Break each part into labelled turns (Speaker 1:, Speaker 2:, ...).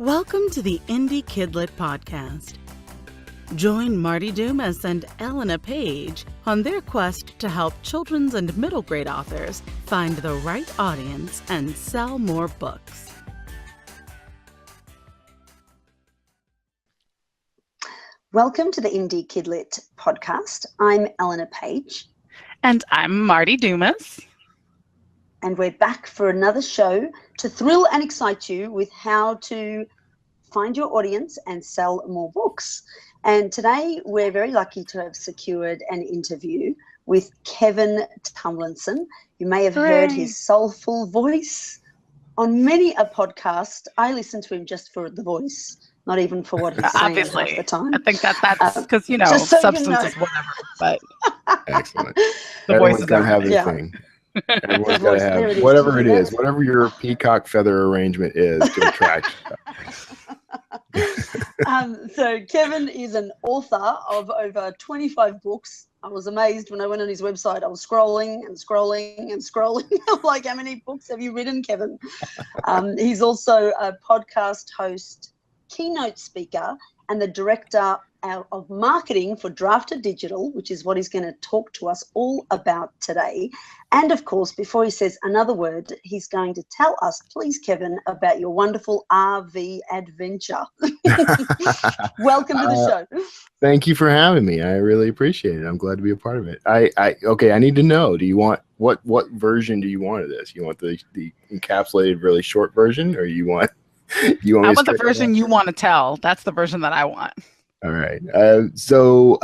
Speaker 1: Welcome to the Indie KidLit podcast. Join Marti Dumas and Elena Paige on their quest to help children's and middle grade authors find the right audience and sell more books.
Speaker 2: Welcome to the Indie KidLit podcast. I'm Elena Paige.
Speaker 1: And I'm Marti Dumas.
Speaker 2: And we're back for another show to thrill and excite you with how to find your audience and sell more books. And today we're very lucky to have secured an interview with Kevin Tomlinson. You may have heard his soulful voice on many a podcast. I listen to him just for the voice, not even for what he's saying half the time.
Speaker 1: I think that's because, substance is whatever. But
Speaker 3: excellent.
Speaker 1: The voice is
Speaker 3: got to have their thing. Everyone's got to have whatever it is, whatever your peacock feather arrangement is to attract.
Speaker 2: So Kevin is an author of over 25 books. I was amazed when I went on his website. I was scrolling and scrolling and scrolling. Like, how many books have you written, Kevin? He's also a podcast host, keynote speaker, and the director of marketing for Drafted Digital, which is what he's going to talk to us all about today. And of course, before he says another word, he's going to tell us, please, Kevin, about your wonderful RV adventure. Welcome to the show.
Speaker 3: Thank you for having me. I really appreciate it. I'm glad to be a part of it. I need to know, do you want, what version do you want of this? You want the encapsulated, really short version, or you want
Speaker 1: I want the version you want to tell. That's the version that I want.
Speaker 3: All right. So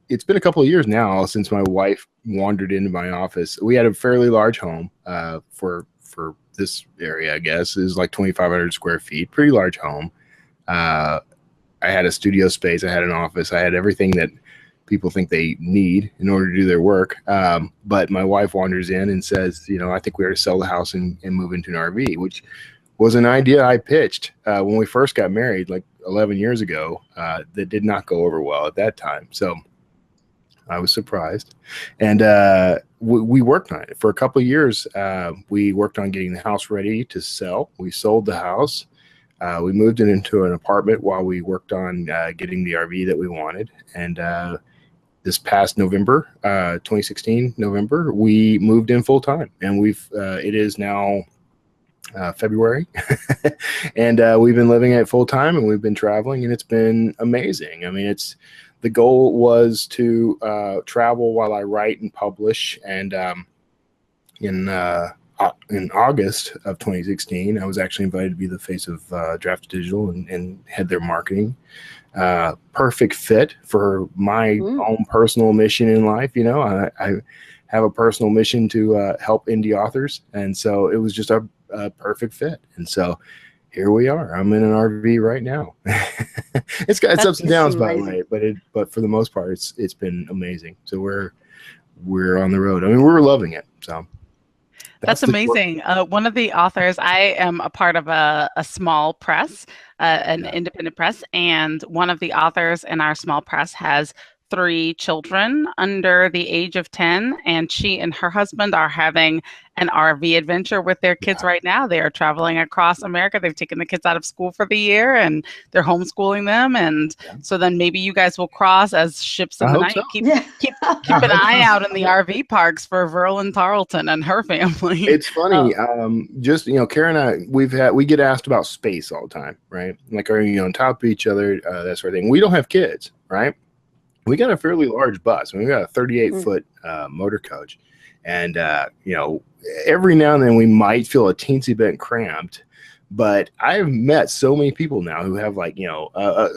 Speaker 3: it's been a couple of years now since my wife wandered into my office. We had a fairly large home for this area, I guess. It was like 2,500 square feet, pretty large home. I had a studio space. I had an office. I had everything that people think they need in order to do their work. But my wife wanders in and says, I think we ought to sell the house and move into an RV, which was an idea I pitched when we first got married, like 11 years ago, that did not go over well at that time. So I was surprised. And we worked on it for a couple of years. We worked on getting the house ready to sell. We sold the house. We moved it into an apartment while we worked on getting the RV that we wanted. And this past November, 2016, November, we moved in full time. And it is now February and we've been living it full time, and we've been traveling, and it's been amazing. I mean, the goal was to travel while I write and publish, and in August of 2016 I was actually invited to be the face of Drafted Digital and head their marketing. Perfect fit for my own personal mission in life. I have a personal mission to help indie authors, and so it was just a perfect fit. And so here we are. I'm in an RV right now. It's got its ups and downs, by the way, but for the most part, it's been amazing. So we're on the road. I mean, we're loving it. So
Speaker 1: that's amazing. One of the authors, I am a part of a small press, an independent press, and one of the authors in our small press has 3 children under the age of 10, and she and her husband are having an RV adventure with their kids right now. They are traveling across America. They've taken the kids out of school for the year, and they're homeschooling them. And so then maybe you guys will cross as ships in the night. So. Keep an eye out in the RV parks for Verlin Tarleton and her family.
Speaker 3: It's funny. Karen and I, we get asked about space all the time, right? Like, are you on top of each other? That sort of thing. We don't have kids, right? We got a fairly large bus. I mean, we got a 38-foot motor coach. And, every now and then we might feel a teensy bit cramped. But I've met so many people now who have, like, a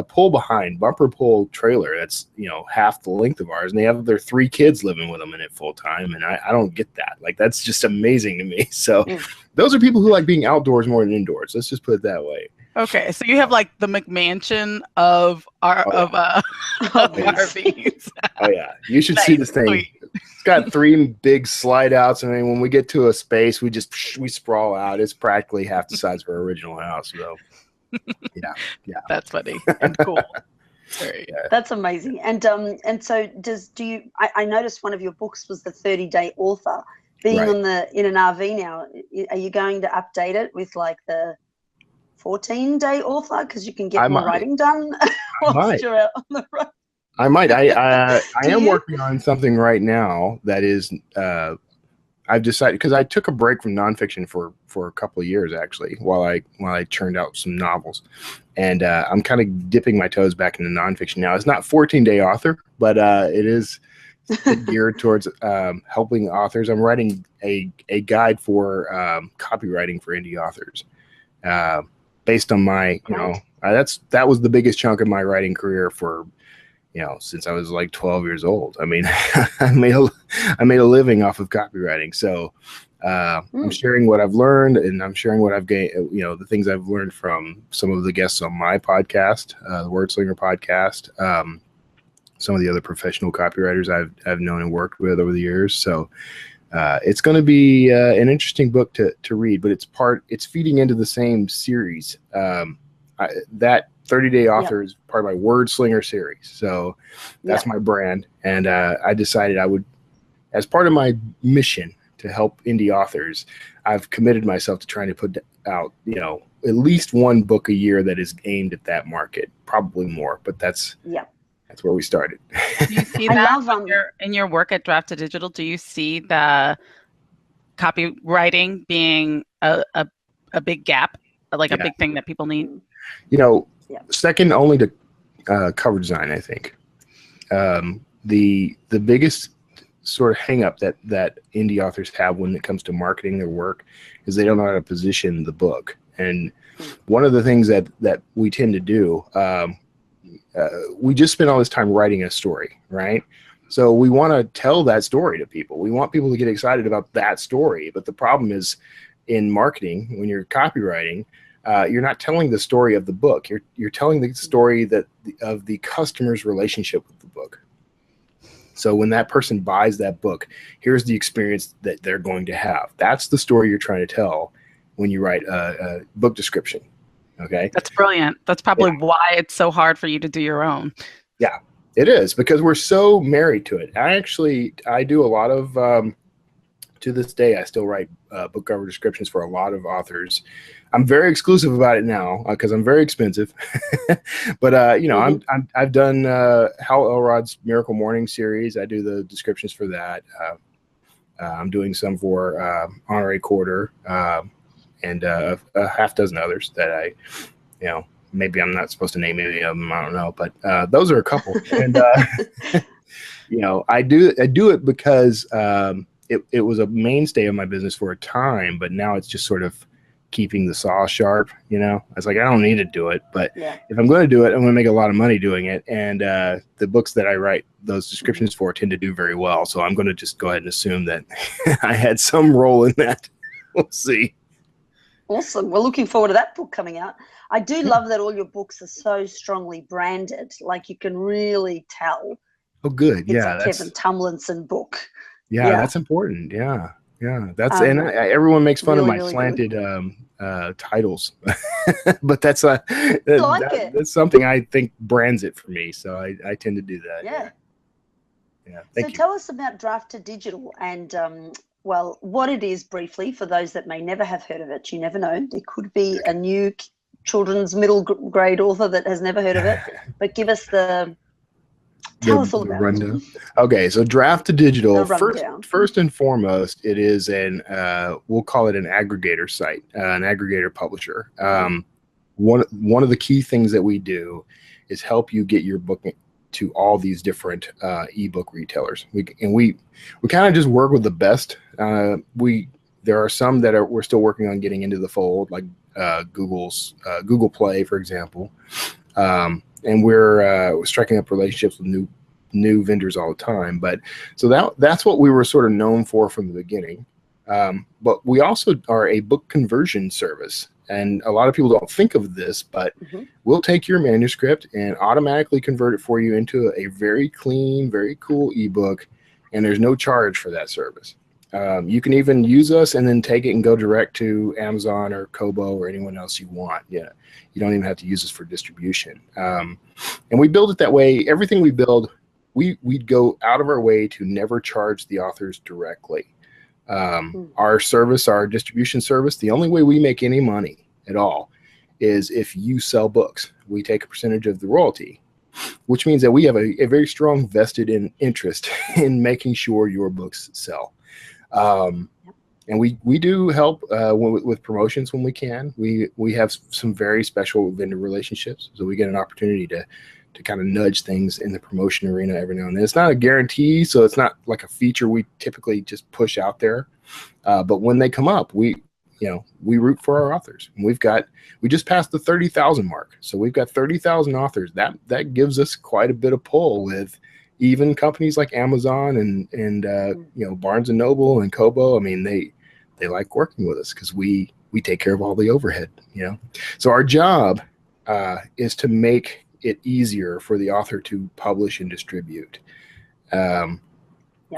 Speaker 3: pull behind, bumper pull trailer that's, half the length of ours. And they have their 3 kids living with them in it full time. And I don't get that. Like, that's just amazing to me. So those are people who like being outdoors more than indoors. Let's just put it that way.
Speaker 1: Okay, so you have like the McMansion of RVs.
Speaker 3: Oh yeah, you should see this thing. Sweet. It's got 3 big slide outs, and then when we get to a space, we sprawl out. It's practically half the size of our original house. So yeah,
Speaker 1: that's funny and cool.
Speaker 2: That's amazing. And so I noticed one of your books was the 30-day author. Being in an RV now, are you going to update it with like the 14-day author because you can get
Speaker 3: I
Speaker 2: more
Speaker 3: might.
Speaker 2: writing done whilst you're out on the road.
Speaker 3: I might. I am
Speaker 2: you?
Speaker 3: working on something right now that is. I've decided, because I took a break from nonfiction for a couple of years actually, while I churned out some novels, and I'm kind of dipping my toes back into nonfiction now. It's not 14-day author, but it is geared towards helping authors. I'm writing a guide for copywriting for indie authors, based on my that was the biggest chunk of my writing career for, since I was like 12 years old. I mean, I made a living off of copywriting. So I'm sharing what I've learned, and I'm sharing what I've gained, the things I've learned from some of the guests on my podcast, the Wordslinger podcast, some of the other professional copywriters I've known and worked with over the years. So it's going to be an interesting book to read, but it's feeding into the same series. That 30-day author is part of my Wordslinger series. So that's my brand. And I decided I would, as part of my mission to help indie authors, I've committed myself to trying to put out, at least one book a year that is aimed at that market, probably more, but that's where we started.
Speaker 1: Do you see that in your work at Draft to Digital? Do you see the copywriting being a big gap, like a big thing that people need?
Speaker 3: Second only to cover design, I think. The biggest sort of hang up that indie authors have when it comes to marketing their work is they don't know how to position the book. And one of the things that we tend to do, we just spend all this time writing a story, right? So we want to tell that story to people. We want people to get excited about that story. But the problem is, in marketing, when you're copywriting, you're not telling the story of the book. You're telling the story of the customer's relationship with the book. So when that person buys that book, here's the experience that they're going to have. That's the story you're trying to tell when you write a book description. Okay. That's
Speaker 1: brilliant. That's probably why it's so hard for you to do your own.
Speaker 3: Yeah, it is, because we're so married to it. I do a lot of, to this day, I still write book cover descriptions for a lot of authors. I'm very exclusive about it now because I'm very expensive. But I've done Hal Elrod's Miracle Morning series. I do the descriptions for that. I'm doing some for Honorary Quarter, and a half dozen others that I, maybe I'm not supposed to name any of them. I don't know, but those are a couple. And I do it because it was a mainstay of my business for a time, but now it's just sort of keeping the saw sharp. I was like, I don't need to do it, but if I'm going to do it, I'm going to make a lot of money doing it. And the books that I write those descriptions for tend to do very well. So I'm going to just go ahead and assume that I had some role in that. We'll see.
Speaker 2: Awesome. We're looking forward to that book coming out. I do love that all your books are so strongly branded. Like, you can really tell.
Speaker 3: Oh, good.
Speaker 2: It's a Kevin Tomlinson book.
Speaker 3: Yeah, that's important. Yeah. That's and everyone makes fun of my slanted titles, but that's that's something I think brands it for me. So I tend to do that. Yeah.
Speaker 2: So tell us about Draft to Digital and what it is briefly for those that may never have heard of it. You never know. There could be a new children's middle grade author that has never heard of it. But give us tell us all about rundown.
Speaker 3: Okay, so Draft to Digital, first and foremost, it is we'll call it an aggregator site, an aggregator publisher. One of the key things that we do is help you get your book to all these different ebook retailers. We kind of just work with the best. There are some that we're still working on getting into the fold, like Google Play, for example. And we're striking up relationships with new vendors all the time. But so that's what we were sort of known for from the beginning. But we also are a book conversion service. And a lot of people don't think of this, but we'll take your manuscript and automatically convert it for you into a very clean, very cool ebook. And there's no charge for that service. You can even use us and then take it and go direct to Amazon or Kobo or anyone else you want. Yeah, you don't even have to use us for distribution. And we build it that way. Everything we build, we go out of our way to never charge the authors directly. Our service, our distribution service, the only way we make any money at all is if you sell books, we take a percentage of the royalty, which means that we have a very strong vested interest in making sure your books sell. And we do help with promotions when we can. We have some very special vendor relationships, so we get an opportunity to kind of nudge things in the promotion arena every now and then. It's not a guarantee, so it's not like a feature we typically just push out there. But when they come up, we root for our authors. And we just passed the 30,000 mark, so we've got 30,000 authors. That gives us quite a bit of pull with even companies like Amazon and Barnes and Noble and Kobo. I mean, they like working with us because we take care of all the overhead. So our job is to make it easier for the author to publish and distribute.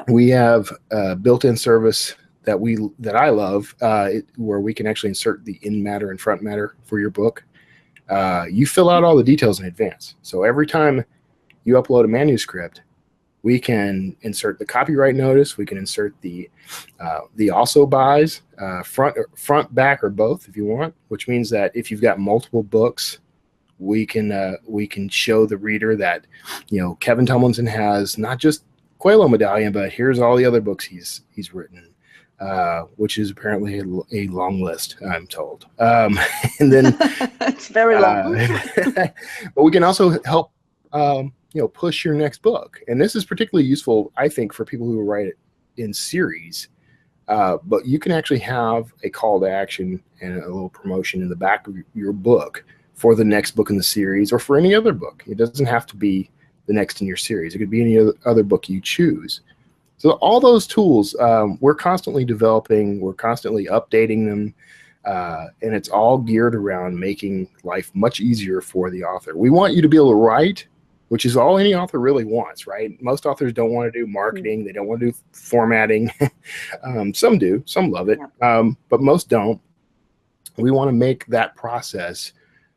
Speaker 3: We have a built-in service that I love, where we can actually insert the in matter and front matter for your book. You fill out all the details in advance, so every time you upload a manuscript, we can insert the copyright notice. We can insert the also buys, front, back, or both if you want. Which means that if you've got multiple books, we can show the reader that Kevin Tomlinson has not just Quello Medallion, but here's all the other books he's written, which is apparently a long list, I'm told. And then
Speaker 2: it's very long.
Speaker 3: But we can also help push your next book. And this is particularly useful, I think, for people who write it in series. But you can actually have a call to action and a little promotion in the back of your book for the next book in the series, or for any other book. It doesn't have to be the next in your series. It could be any other book you choose. So all those tools, we're constantly developing, we're constantly updating them, and it's all geared around making life much easier for the author. We want you to be able to write, which is all any author really wants, right? Most authors don't want to do marketing. They don't want to do formatting. Some do. Some love it, but most don't. We want to make that process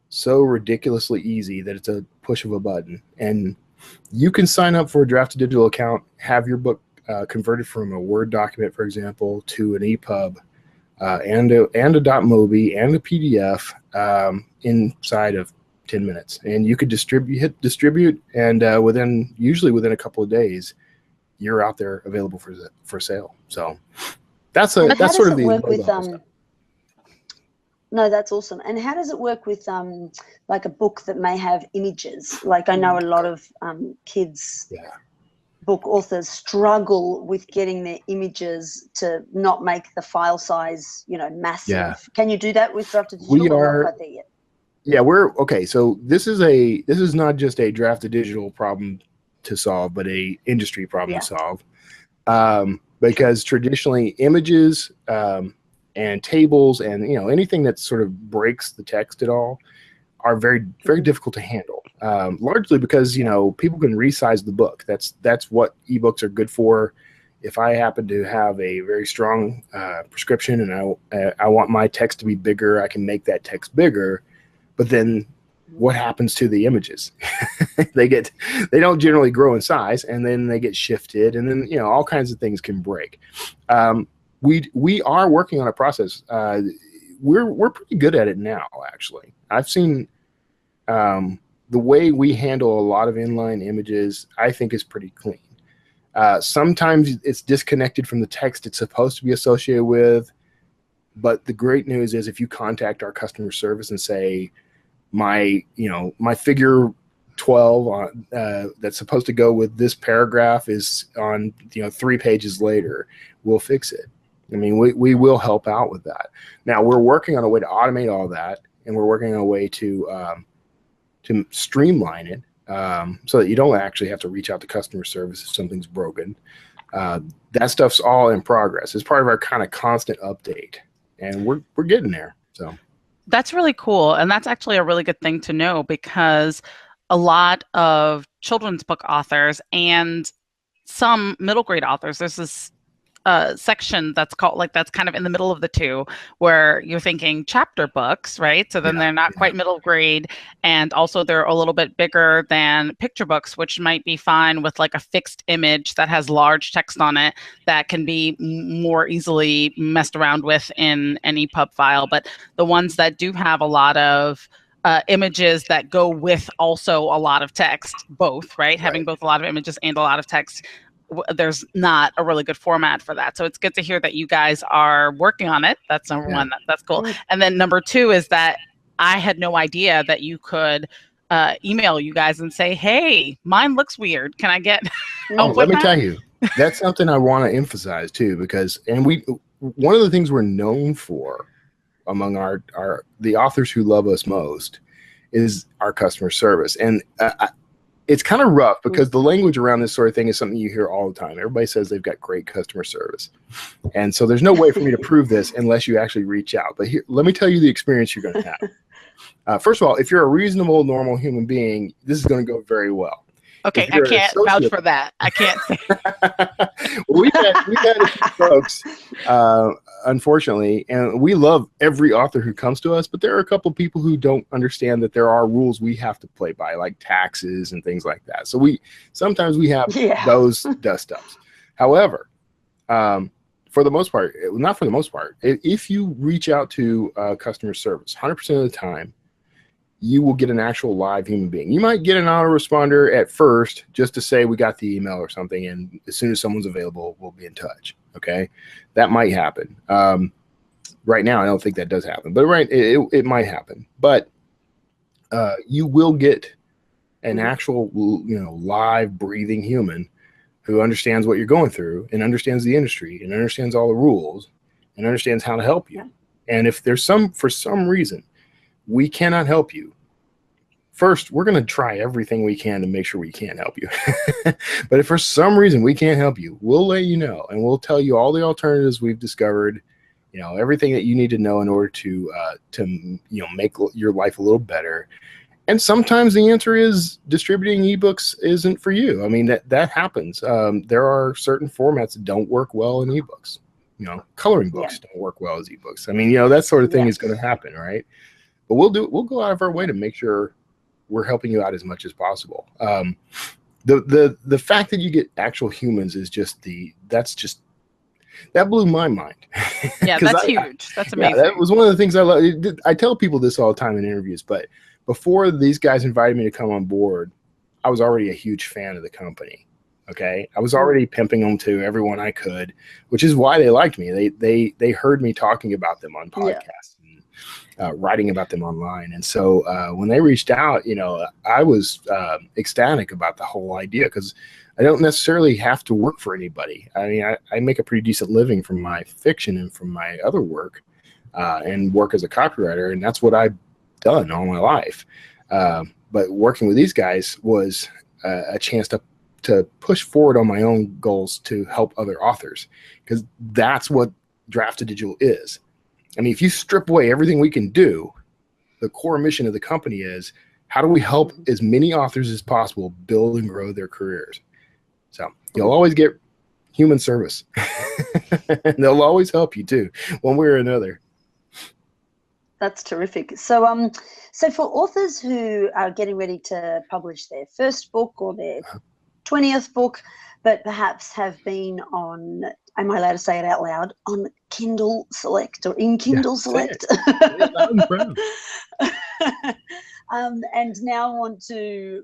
Speaker 3: so ridiculously easy that it's a push of a button. And you can sign up for a Draft to Digital account, have your book converted from a Word document, for example, to an EPUB, and a .mobi and a PDF inside of 10 minutes. And you could hit distribute, and usually within a couple of days, you're out there available for sale. So that's sort of the
Speaker 2: No, that's awesome. And how does it work with like a book that may have images? Like I know a lot of kids book authors struggle with getting their images to not make the file size, massive. Yeah. Can you do that with Draft to Digital?
Speaker 3: We are. Yeah, we're okay. So this is not just a Draft to Digital problem to solve, but a industry problem to solve. Because traditionally images and tables and anything that sort of breaks the text at all are very, very difficult to handle. Largely because people can resize the book. That's what ebooks are good for. If I happen to have a very strong prescription and I want my text to be bigger, I can make that text bigger. But then what happens to the images? they don't generally grow in size, and then they get shifted, and then all kinds of things can break. We are working on a process. We're pretty good at it now, actually. I've seen the way we handle a lot of inline images, I think, is pretty clean. Sometimes it's disconnected from the text it's supposed to be associated with. But the great news is if you contact our customer service and say, my figure 12 that's supposed to go with this paragraph is on 3 pages later, we'll fix it. I mean, we will help out with that. Now we're working on a way to automate all that, and we're working on a way to streamline it so that you don't actually have to reach out to customer service if something's broken. That stuff's all in progress. It's part of our kind of constant update, and we're getting there. So
Speaker 1: that's really cool, and that's actually a really good thing to know, because a lot of children's book authors and some middle grade authors, there's this section that's called, like, that's kind of in the middle of the two, where you're thinking chapter books, right? So then they're not quite middle grade, and also they're a little bit bigger than picture books, which might be fine with like a fixed image that has large text on it that can be more easily messed around with in an EPUB file. But the ones that do have a lot of images that go with also a lot of text, both, right? Having both a lot of images and a lot of text, there's not a really good format for that. So it's good to hear that you guys are working on it. That's number one. That's cool. And then number two is that I had no idea that you could email you guys and say, hey, mine looks weird. Can I get
Speaker 3: let me tell you, that's something I want to emphasize too, because one of the things we're known for among the authors who love us most is our customer service. And it's kind of rough because the language around this sort of thing is something you hear all the time. Everybody says they've got great customer service. And so there's no way for me to prove this unless you actually reach out. But here, let me tell you the experience you're going to have. First of all, if you're a reasonable, normal human being, this is going to go very well.
Speaker 1: Okay, I can't vouch for that. I can't say.
Speaker 3: Well, we've had a few folks, unfortunately, and we love every author who comes to us, but there are a couple people who don't understand that there are rules we have to play by, like taxes and things like that. So sometimes we have those dust-ups. However, for the most part, not for the most part, if you reach out to customer service 100% of the time, you will get an actual live human being. You might get an autoresponder at first just to say we got the email or something, and as soon as someone's available, we'll be in touch. Okay, that might happen. Right now, I don't think that does happen, but it might happen. But you will get an actual, live breathing human who understands what you're going through and understands the industry and understands all the rules and understands how to help you. And if there's for some reason we cannot help you, first, we're going to try everything we can to make sure we can help you. But if for some reason we can't help you, we'll let you know, and we'll tell you all the alternatives we've discovered, everything that you need to know in order to make your life a little better. And sometimes the answer is distributing ebooks isn't for you. I mean, that happens. There are certain formats that don't work well in ebooks. Coloring books don't work well as ebooks. I mean, that sort of thing is going to happen, right? But we'll go out of our way to make sure we're helping you out as much as possible. The fact that you get actual humans is that blew my mind.
Speaker 1: Yeah, that's huge. That's amazing.
Speaker 3: That was one of the things I love. I tell people this all the time in interviews, but before these guys invited me to come on board, I was already a huge fan of the company. Okay, I was already pimping them to everyone I could, which is why they liked me. They heard me talking about them on podcasts. Writing about them online. And so when they reached out, I was ecstatic about the whole idea, because I don't necessarily have to work for anybody. I mean, I make a pretty decent living from my fiction and from my other work, and work as a copywriter, and that's what I've done all my life. But working with these guys was a chance to push forward on my own goals to help other authors, because that's what Draft to Digital is. I mean, if you strip away everything we can do, the core mission of the company is, how do we help as many authors as possible build and grow their careers? So you'll always get human service. And they'll always help you too, one way or another.
Speaker 2: That's terrific. So so for authors who are getting ready to publish their first book or their 20th book, but perhaps have been on, am I allowed to say it out loud, on Kindle Select or in Kindle Select? And now want to,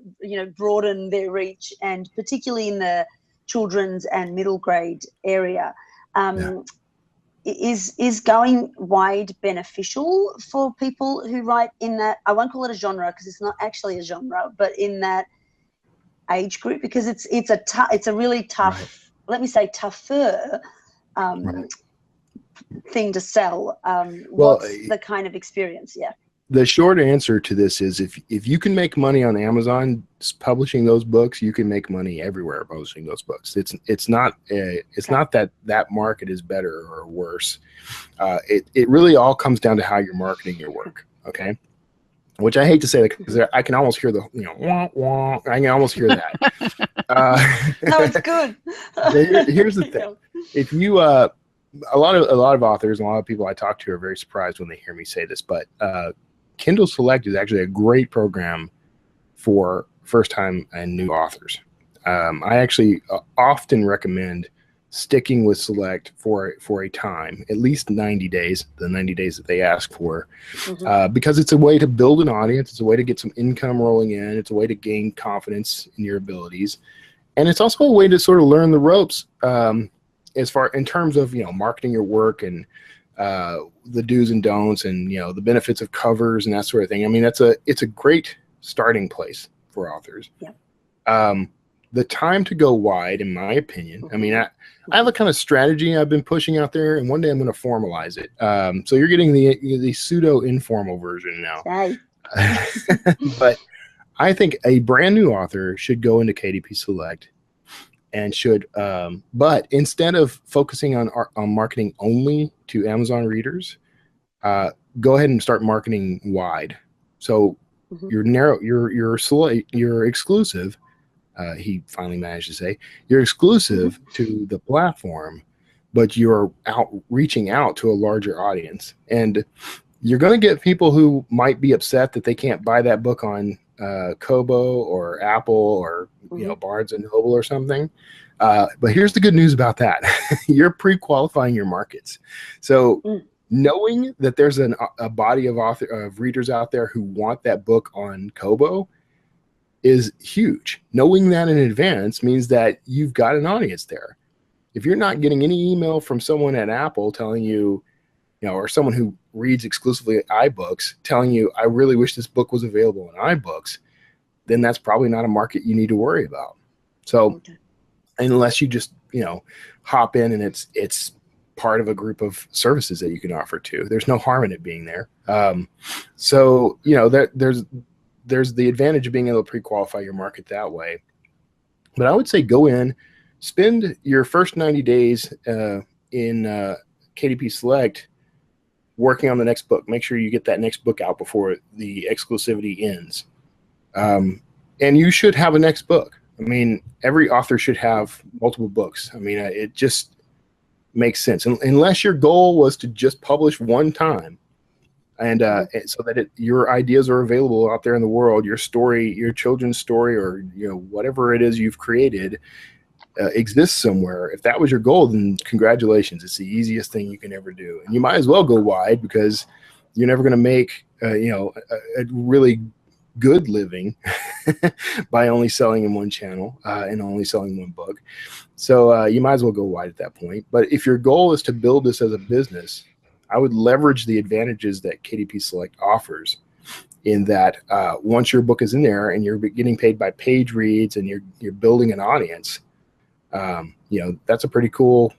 Speaker 2: broaden their reach, and particularly in the children's and middle grade area. Is going wide beneficial for people who write in that, I won't call it a genre because it's not actually a genre, but in that age group, because it's a really tough, let me say tougher thing to sell. What's the kind of experience?
Speaker 3: The short answer to this is, if you can make money on Amazon publishing those books, you can make money everywhere publishing those books. It's not that market is better or worse. It really all comes down to how you're marketing your work. Okay. which I hate to say that because I can almost hear the, wah, wah. I can almost hear that.
Speaker 2: No, it's good.
Speaker 3: Here's the thing: if you, a lot of authors and a lot of people I talk to are very surprised when they hear me say this, but Kindle Select is actually a great program for first-time and new authors. I actually often recommend sticking with Select for a time, at least 90 days, the 90 days that they ask for, because it's a way to build an audience. It's a way to get some income rolling in. It's a way to gain confidence in your abilities. And it's also a way to sort of learn the ropes as far in terms of, marketing your work and the do's and don'ts and, the benefits of covers and that sort of thing. I mean, it's a great starting place for authors.
Speaker 2: Yeah.
Speaker 3: The time to go wide, in my opinion, I mean, I have a kind of strategy I've been pushing out there, and one day I'm going to formalize it. So you're getting the pseudo informal version now. But I think a brand new author should go into KDP Select and should, but instead of focusing on marketing only to Amazon readers, go ahead and start marketing wide. So you're exclusive. He finally managed to say you're exclusive to the platform, but you're reaching out to a larger audience, and you're going to get people who might be upset that they can't buy that book on Kobo or Apple or Barnes and Noble or something. But here's the good news about that: you're pre-qualifying your markets. So knowing that there's a body of readers out there who want that book on Kobo is huge. Knowing that in advance means that you've got an audience there. If you're not getting any email from someone at Apple telling you, or someone who reads exclusively iBooks telling you, I really wish this book was available in iBooks, then that's probably not a market you need to worry about. So unless you just, hop in and it's part of a group of services that you can offer to, there's no harm in it being there. So, there's the advantage of being able to pre-qualify your market that way. But I would say go in, spend your first 90 days in KDP Select working on the next book. Make sure you get that next book out before the exclusivity ends. And you should have a next book. I mean, every author should have multiple books. I mean, it just makes sense. Unless your goal was to just publish one time, and so that your ideas are available out there in the world, your story, your children's story, or whatever it is you've created exists somewhere. If that was your goal, then congratulations. It's the easiest thing you can ever do, and you might as well go wide because you're never going to make a really good living by only selling in one channel and only selling one book. So you might as well go wide at that point. But if your goal is to build this as a business, I would leverage the advantages that KDP Select offers in that once your book is in there and you're getting paid by page reads and you're building an audience, that's a pretty cool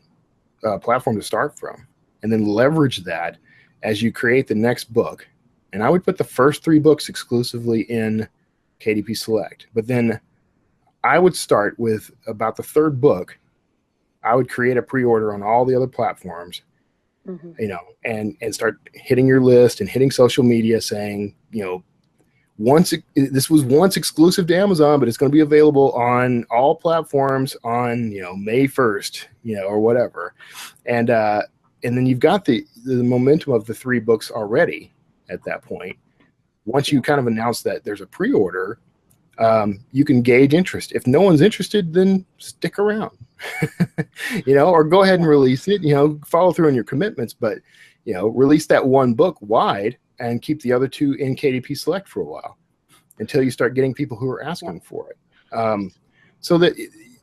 Speaker 3: platform to start from. And then leverage that as you create the next book. And I would put the first 3 books exclusively in KDP Select. But then I would start with about the 3rd book. I would create a pre-order on all the other platforms. And start hitting your list and hitting social media saying, this was once exclusive to Amazon, but it's going to be available on all platforms on, May 1st, or whatever. And then you've got the momentum of the 3 books already at that point. Once you kind of announce that there's a pre-order, you can gauge interest. If no one's interested, then stick around. Or go ahead and release it, follow through on your commitments, but, release that one book wide and keep the other 2 in KDP Select for a while until you start getting people who are asking for it. So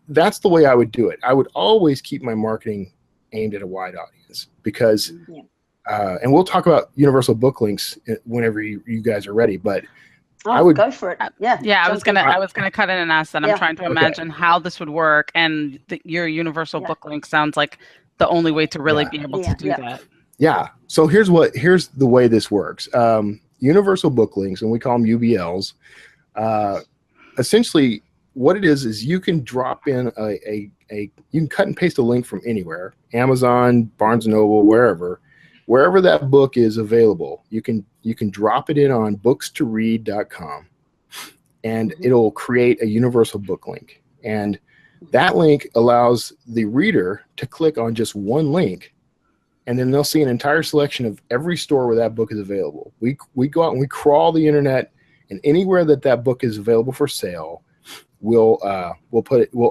Speaker 3: that's the way I would do it. I would always keep my marketing aimed at a wide audience because, and we'll talk about universal book links whenever you guys are ready, but I would
Speaker 2: go for it.
Speaker 1: I was gonna cut in and ask that. I'm trying to imagine how this would work, and your universal book link sounds like the only way to really be able to do that.
Speaker 3: Yeah. So here's the way this works. Universal book links, and we call them UBLs. Essentially, what it is you can drop in you can cut and paste a link from anywhere, Amazon, Barnes and Noble, wherever, wherever that book is available, you can drop it in on books2read.com, and it'll create a universal book link. And that link allows the reader to click on just one link, and then they'll see an entire selection of every store where that book is available. We go out and we crawl the internet, and anywhere that book is available for sale, we'll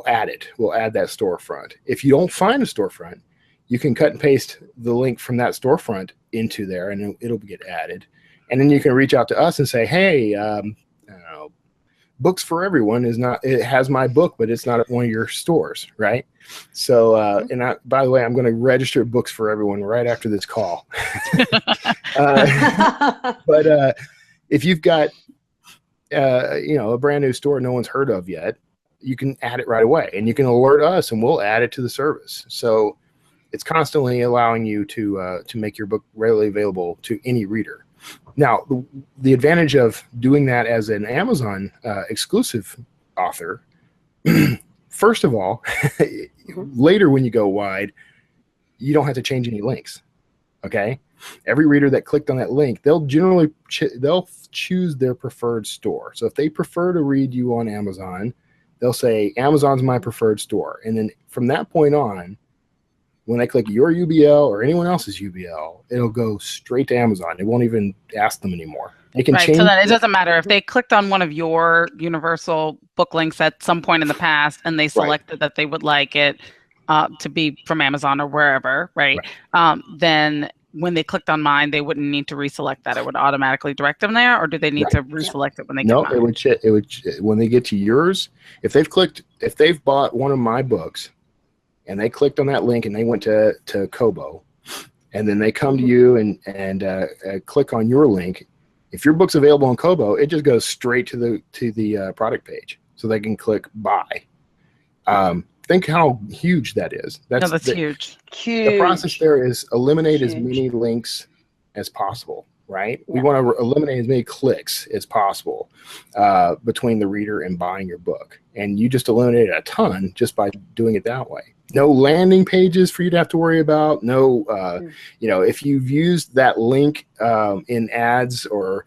Speaker 3: add it. We'll add that storefront. If you don't find a storefront, you can cut and paste the link from that storefront into there, and it'll get added. And then you can reach out to us and say, hey, I don't know, Books for Everyone it has my book, but it's not at one of your stores, right? So, by the way, I'm going to register Books for Everyone right after this call. But if you've got, a brand new store no one's heard of yet, you can add it right away, and you can alert us, and we'll add it to the service. So it's constantly allowing you to make your book readily available to any reader. Now, the advantage of doing that as an Amazon exclusive author, first of all, later when you go wide, you don't have to change any links. Okay, every reader that clicked on that link, they'll generally they'll choose their preferred store. So if they prefer to read you on Amazon, they'll say Amazon's my preferred store, and then from that point on, when they click your UBL or anyone else's UBL, it'll go straight to Amazon. It won't even ask them anymore. They can change.
Speaker 1: So then it doesn't matter if they clicked on one of your universal book links at some point in the past and they selected that they would like it to be from Amazon or wherever, right? Then when they clicked on mine, they wouldn't need to reselect that. It would automatically direct them there, or do they need to reselect it when they get mine?
Speaker 3: No, it would when they get to yours. If they've bought one of my books, and they clicked on that link and they went to Kobo, and then they come to you and click on your link. If your book's available on Kobo, it just goes straight to the product page, so they can click buy. Think how huge that is. That's
Speaker 1: huge.
Speaker 3: The process there is eliminate as many links as possible, right? Yeah. We want to eliminate as many clicks as possible between the reader and buying your book. And you just eliminate a ton just by doing it that way. No landing pages for you to have to worry about. No, if you've used that link in ads or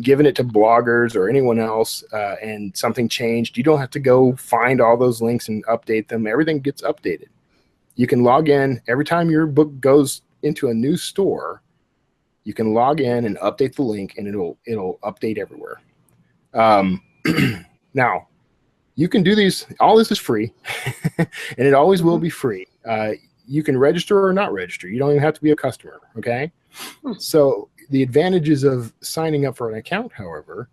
Speaker 3: given it to bloggers or anyone else and something changed, you don't have to go find all those links and update them. Everything gets updated. You can log in every time your book goes into a new store. You can log in and update the link, and it'll update everywhere. Now, you can do these. All this is free, and it always will be free. You can register or not register. You don't even have to be a customer, okay? So the advantages of signing up for an account, however,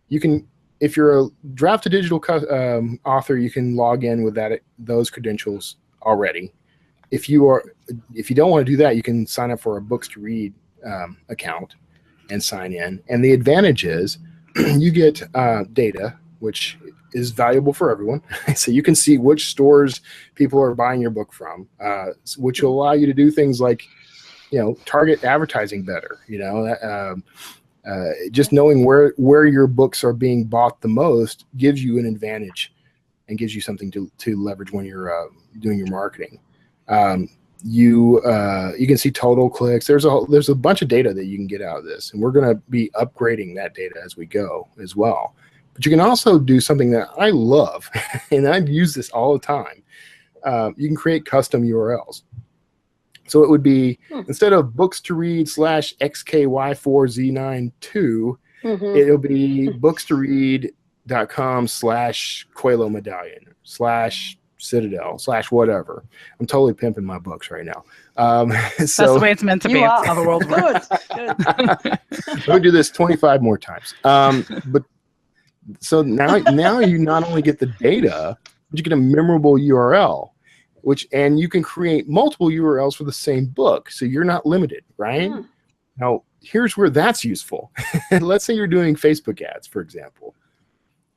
Speaker 3: you can, if you're a draft-to-digital author, you can log in with those credentials already. If you don't want to do that, you can sign up for a Books to Read account and sign in. And the advantage is you get data, which is valuable for everyone. So you can see which stores people are buying your book from, which will allow you to do things like, target advertising better. Just knowing where your books are being bought the most gives you an advantage and gives you something to leverage when you're doing your marketing. You can see total clicks. There's a bunch of data that you can get out of this, and we're going to be upgrading that data as we go as well. But you can also do something that I love, and I use this all the time. You can create custom URLs. So it would be, instead of books to read /XKY4Z92, it'll be books2read.com/Quello Medallion /Citadel /whatever. I'm totally pimping my books right now.
Speaker 1: That's the way it's meant to be. It's how the world works.
Speaker 2: Good.
Speaker 3: Let me do this 25 more times. But so now you not only get the data, but you get a memorable URL, and you can create multiple URLs for the same book, so you're not limited, right? Now, here's where that's useful. Let's say you're doing Facebook ads, for example,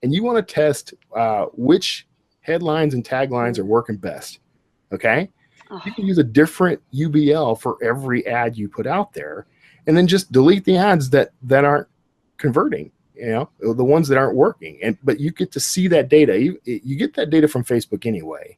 Speaker 3: and you want to test which headlines and taglines are working best, okay? You can use a different UBL for every ad you put out there, and then just delete the ads that aren't converting, the ones that aren't working. But you get to see that data. You get that data from Facebook anyway,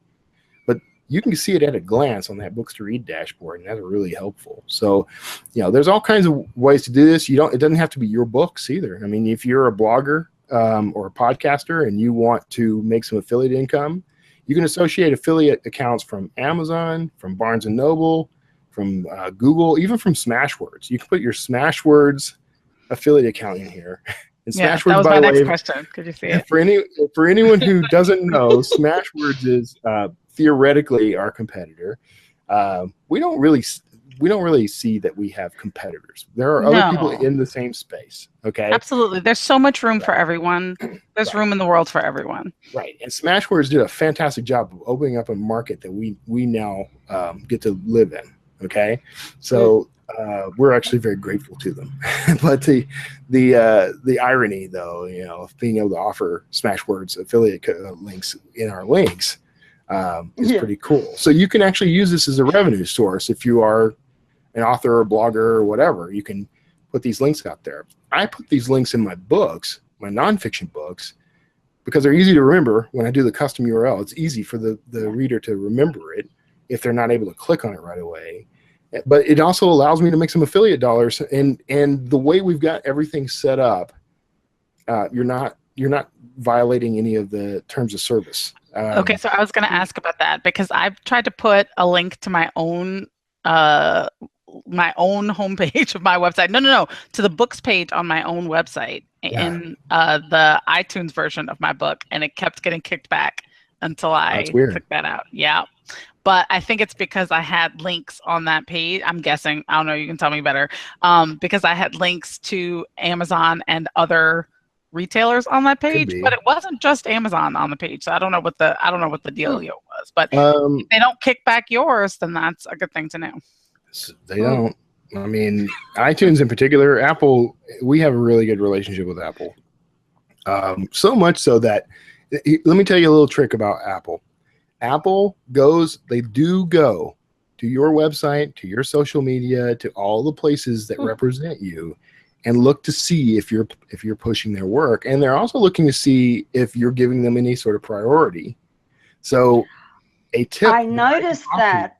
Speaker 3: but you can see it at a glance on that books to read dashboard, and that's really helpful. So, there's all kinds of ways to do this. It doesn't have to be your books either. I mean, if you're a blogger or a podcaster and you want to make some affiliate income, you can associate affiliate accounts from Amazon, from Barnes & Noble, from Google, even from Smashwords. You can put your Smashwords affiliate account in here. And
Speaker 1: Smashwords,
Speaker 3: that
Speaker 1: was my next question. Could you see it?
Speaker 3: For anyone who doesn't know, Smashwords is theoretically our competitor. We don't really see that we have competitors. There are other people in the same space. Okay.
Speaker 1: Absolutely. There's so much room for everyone. There's room in the world for everyone.
Speaker 3: Right. And Smashwords did a fantastic job of opening up a market that we now get to live in. Okay. So we're actually very grateful to them. But the irony, though, of being able to offer Smashwords affiliate links in our links is pretty cool. So you can actually use this as a revenue source if you are an author or blogger or whatever. You can put these links out there. I put these links in my books, my nonfiction books, because they're easy to remember. When I do the custom URL, it's easy for the reader to remember it if they're not able to click on it right away. But it also allows me to make some affiliate dollars. And the way we've got everything set up, you're not violating any of the terms of service.
Speaker 1: Okay, so I was going to ask about that because I've tried to put a link to my own homepage of my website. No, to the books page on my own website in the iTunes version of my book, and it kept getting kicked back until I took that out. Yeah. But I think it's because I had links on that page. I'm guessing. I don't know. You can tell me better. Because I had links to Amazon and other retailers on that page, but it wasn't just Amazon on the page. So I don't know what the dealio was. But if they don't kick back yours, then that's a good thing to know.
Speaker 3: They don't. I mean, iTunes in particular, Apple. We have a really good relationship with Apple. So much so that let me tell you a little trick about Apple. Apple they do go to your website, to your social media, to all the places that represent you, and look to see if you're pushing their work. And they're also looking to see if you're giving them any sort of priority. So a tip.
Speaker 2: I noticed that.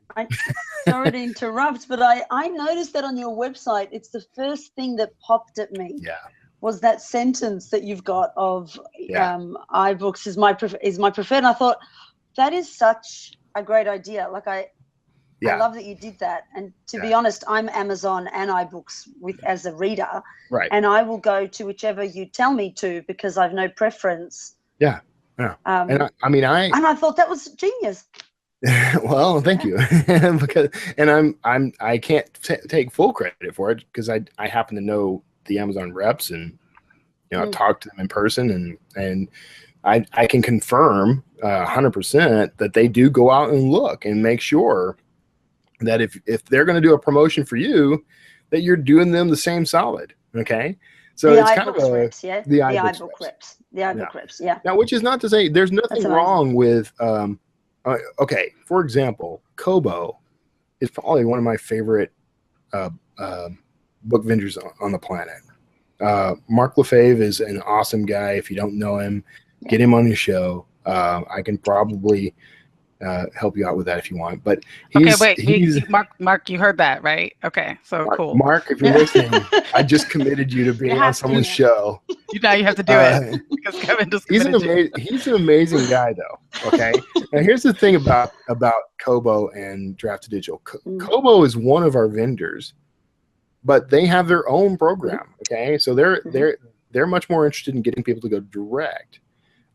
Speaker 2: Sorry to interrupt, but I noticed that on your website, it's the first thing that popped at me.
Speaker 3: Yeah.
Speaker 2: Was that sentence that you've got of iBooks is my preferred. And I thought, that is such a great idea. Like I love that you did that. And to be honest, I'm Amazon and iBooks as a reader.
Speaker 3: Right.
Speaker 2: And I will go to whichever you tell me to because I've no preference.
Speaker 3: Yeah. Yeah. And
Speaker 2: I thought that was genius.
Speaker 3: Well, thank you. I can't take full credit for it because I happen to know the Amazon reps and talk to them in person and I can confirm 100% that they do go out and look and make sure that if they're going to do a promotion for you, that you're doing them the same solid. Okay. So it's kind of the iBook reps. The iBook reps. Yeah. Now, which is not to say there's nothing wrong with, okay. For example, Kobo is probably one of my favorite book vendors on the planet. Mark Lefebvre is an awesome guy. If you don't know him, get him on your show. I can probably help you out with that if you want. But
Speaker 1: Mark, you heard that, right? Okay, so cool.
Speaker 3: Mark, if you're listening, I just committed you to being on someone's show.
Speaker 1: Now you have to do it because Kevin just committed
Speaker 3: he's an amazing guy, though. Okay. Now here's the thing about Kobo and Draft to Digital. Kobo is one of our vendors, but they have their own program. Okay, so they're much more interested in getting people to go direct.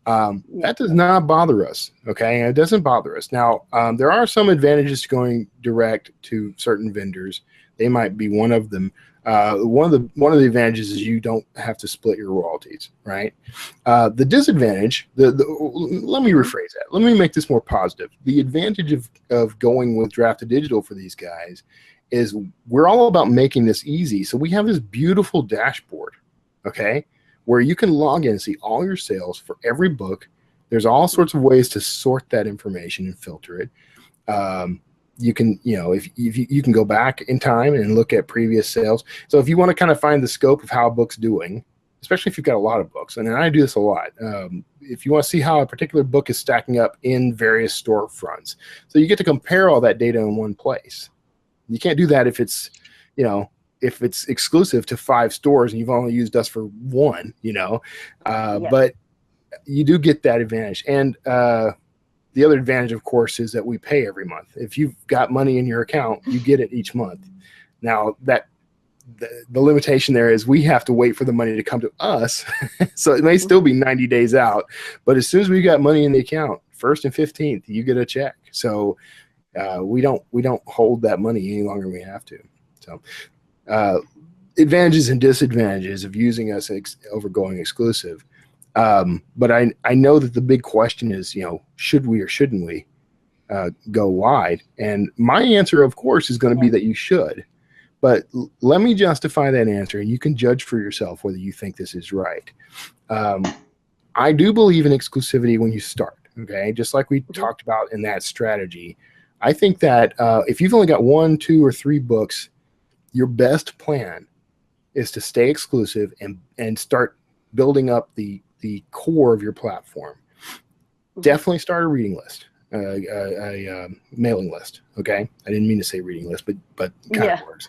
Speaker 3: That does not bother us. Okay, it doesn't bother us. Now, there are some advantages to going direct to certain vendors. They might be one of them. One of the advantages is you don't have to split your royalties, right? The disadvantage, let me rephrase that. Let me make this more positive. The advantage of going with Draft to Digital for these guys is we're all about making this easy. So we have this beautiful dashboard, okay, where you can log in and see all your sales for every book. There's all sorts of ways to sort that information and filter it. You can, if you can go back in time and look at previous sales. So if you want to kind of find the scope of how a book's doing, especially if you've got a lot of books. And I do this a lot. If you want to see how a particular book is stacking up in various storefronts, so you get to compare all that data in one place. You can't do that if it's, you know, if it's exclusive to 5 stores and you've only used us for 1, you know, but you do get that advantage. And the other advantage, of course, is that we pay every month. If you've got money in your account, you get it each month. Now, that the limitation there is we have to wait for the money to come to us. So it may still be 90 days out, but as soon as we got money in the account, 1st and 15th, you get a check. So we don't hold that money any longer than we have to. So advantages and disadvantages of using us over going exclusive. But I know that the big question is, you know, should we or shouldn't we go wide? And my answer, of course, is going to be that you should. But let me justify that answer, and you can judge for yourself whether you think this is right. I do believe in exclusivity when you start, okay? Just like we talked about in that strategy. I think that if you've only got 1, 2, or 3 books, your best plan is to stay exclusive and start building up the core of your platform. Definitely start a reading list, a mailing list. Okay, I didn't mean to say reading list, but kind of works.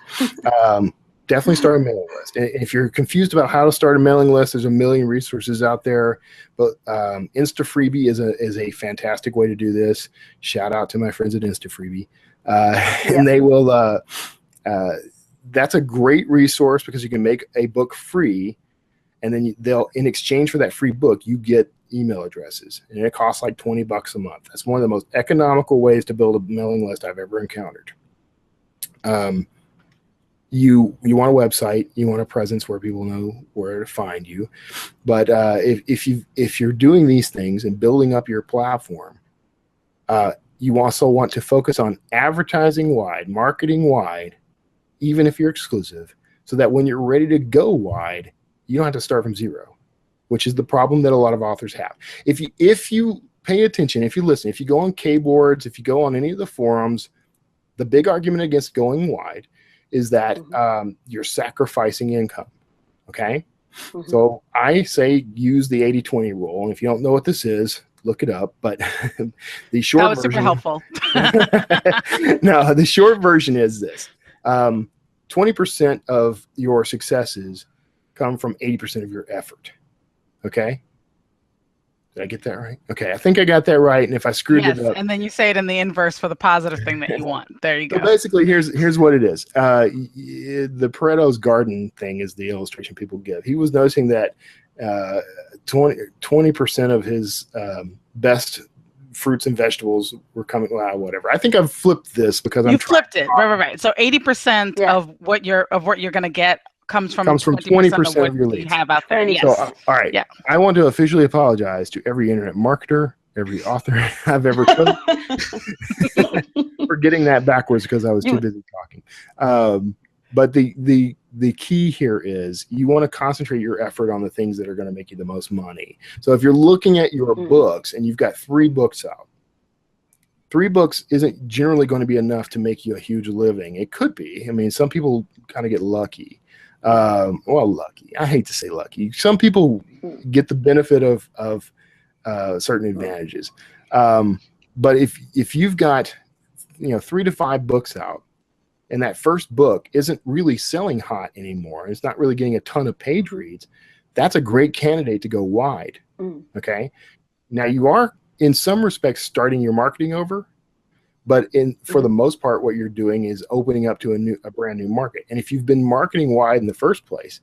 Speaker 3: Definitely start a mailing list. And if you're confused about how to start a mailing list, there's a million resources out there. But InstaFreebie is a fantastic way to do this. Shout out to my friends at InstaFreebie, and they will. That's a great resource because you can make a book free, and then they'll, in exchange for that free book, you get email addresses, and it costs like $20 a month. That's one of the most economical ways to build a mailing list I've ever encountered. You want a website, you want a presence where people know where to find you. But if you're doing these things and building up your platform, you also want to focus on advertising wide, marketing wide, even if you're exclusive, so that when you're ready to go wide, you don't have to start from zero, which is the problem that a lot of authors have. If you pay attention, if you listen, if you go on K-boards, if you go on any of the forums, the big argument against going wide is that you're sacrificing income, okay? So I say use the 80-20 rule, and if you don't know what this is, look it up. But the short
Speaker 1: that was super helpful.
Speaker 3: No, the short version is this. 20% of your successes come from 80% of your effort. Okay? Did I get that right? Okay, I think I got that right. And if I screwed it up,
Speaker 1: and then you say it in the inverse for the positive thing that you want. There you go.
Speaker 3: So basically, here's what it is. The Pareto's garden thing is the illustration people give. He was noticing that 20% of his best fruits and vegetables were coming. Well, whatever. I think I've flipped this because you
Speaker 1: flipped it. Right. So 80% of what you're going to get comes from
Speaker 3: 20% of your leads
Speaker 1: you have out there. Yes.
Speaker 3: So, all right. Yeah. I want to officially apologize to every internet marketer, every author I've ever coached for getting that backwards because I was too busy talking. But the key here is you want to concentrate your effort on the things that are going to make you the most money. So if you're looking at your books and you've got 3 books out, 3 books isn't generally going to be enough to make you a huge living. It could be. I mean, some people kind of get lucky. Lucky. I hate to say lucky. Some people get the benefit of certain advantages. But if you've got 3 to 5 books out, and that first book isn't really selling hot anymore, it's not really getting a ton of page reads, that's a great candidate to go wide. Okay. Now you are in some respects starting your marketing over, but for the most part, what you're doing is opening up to a brand new market. And if you've been marketing wide in the first place,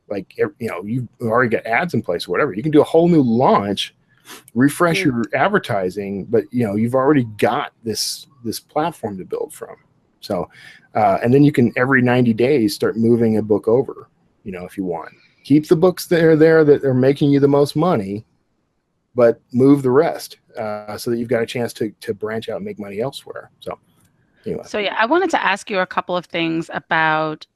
Speaker 3: like, you've already got ads in place or whatever, you can do a whole new launch, refresh your advertising, but you've already got this platform to build from. So, and then you can every 90 days start moving a book over, if you want. Keep the books that are there that are making you the most money, but move the rest so that you've got a chance to branch out and make money elsewhere. So, anyway.
Speaker 1: So, I wanted to ask you a couple of things about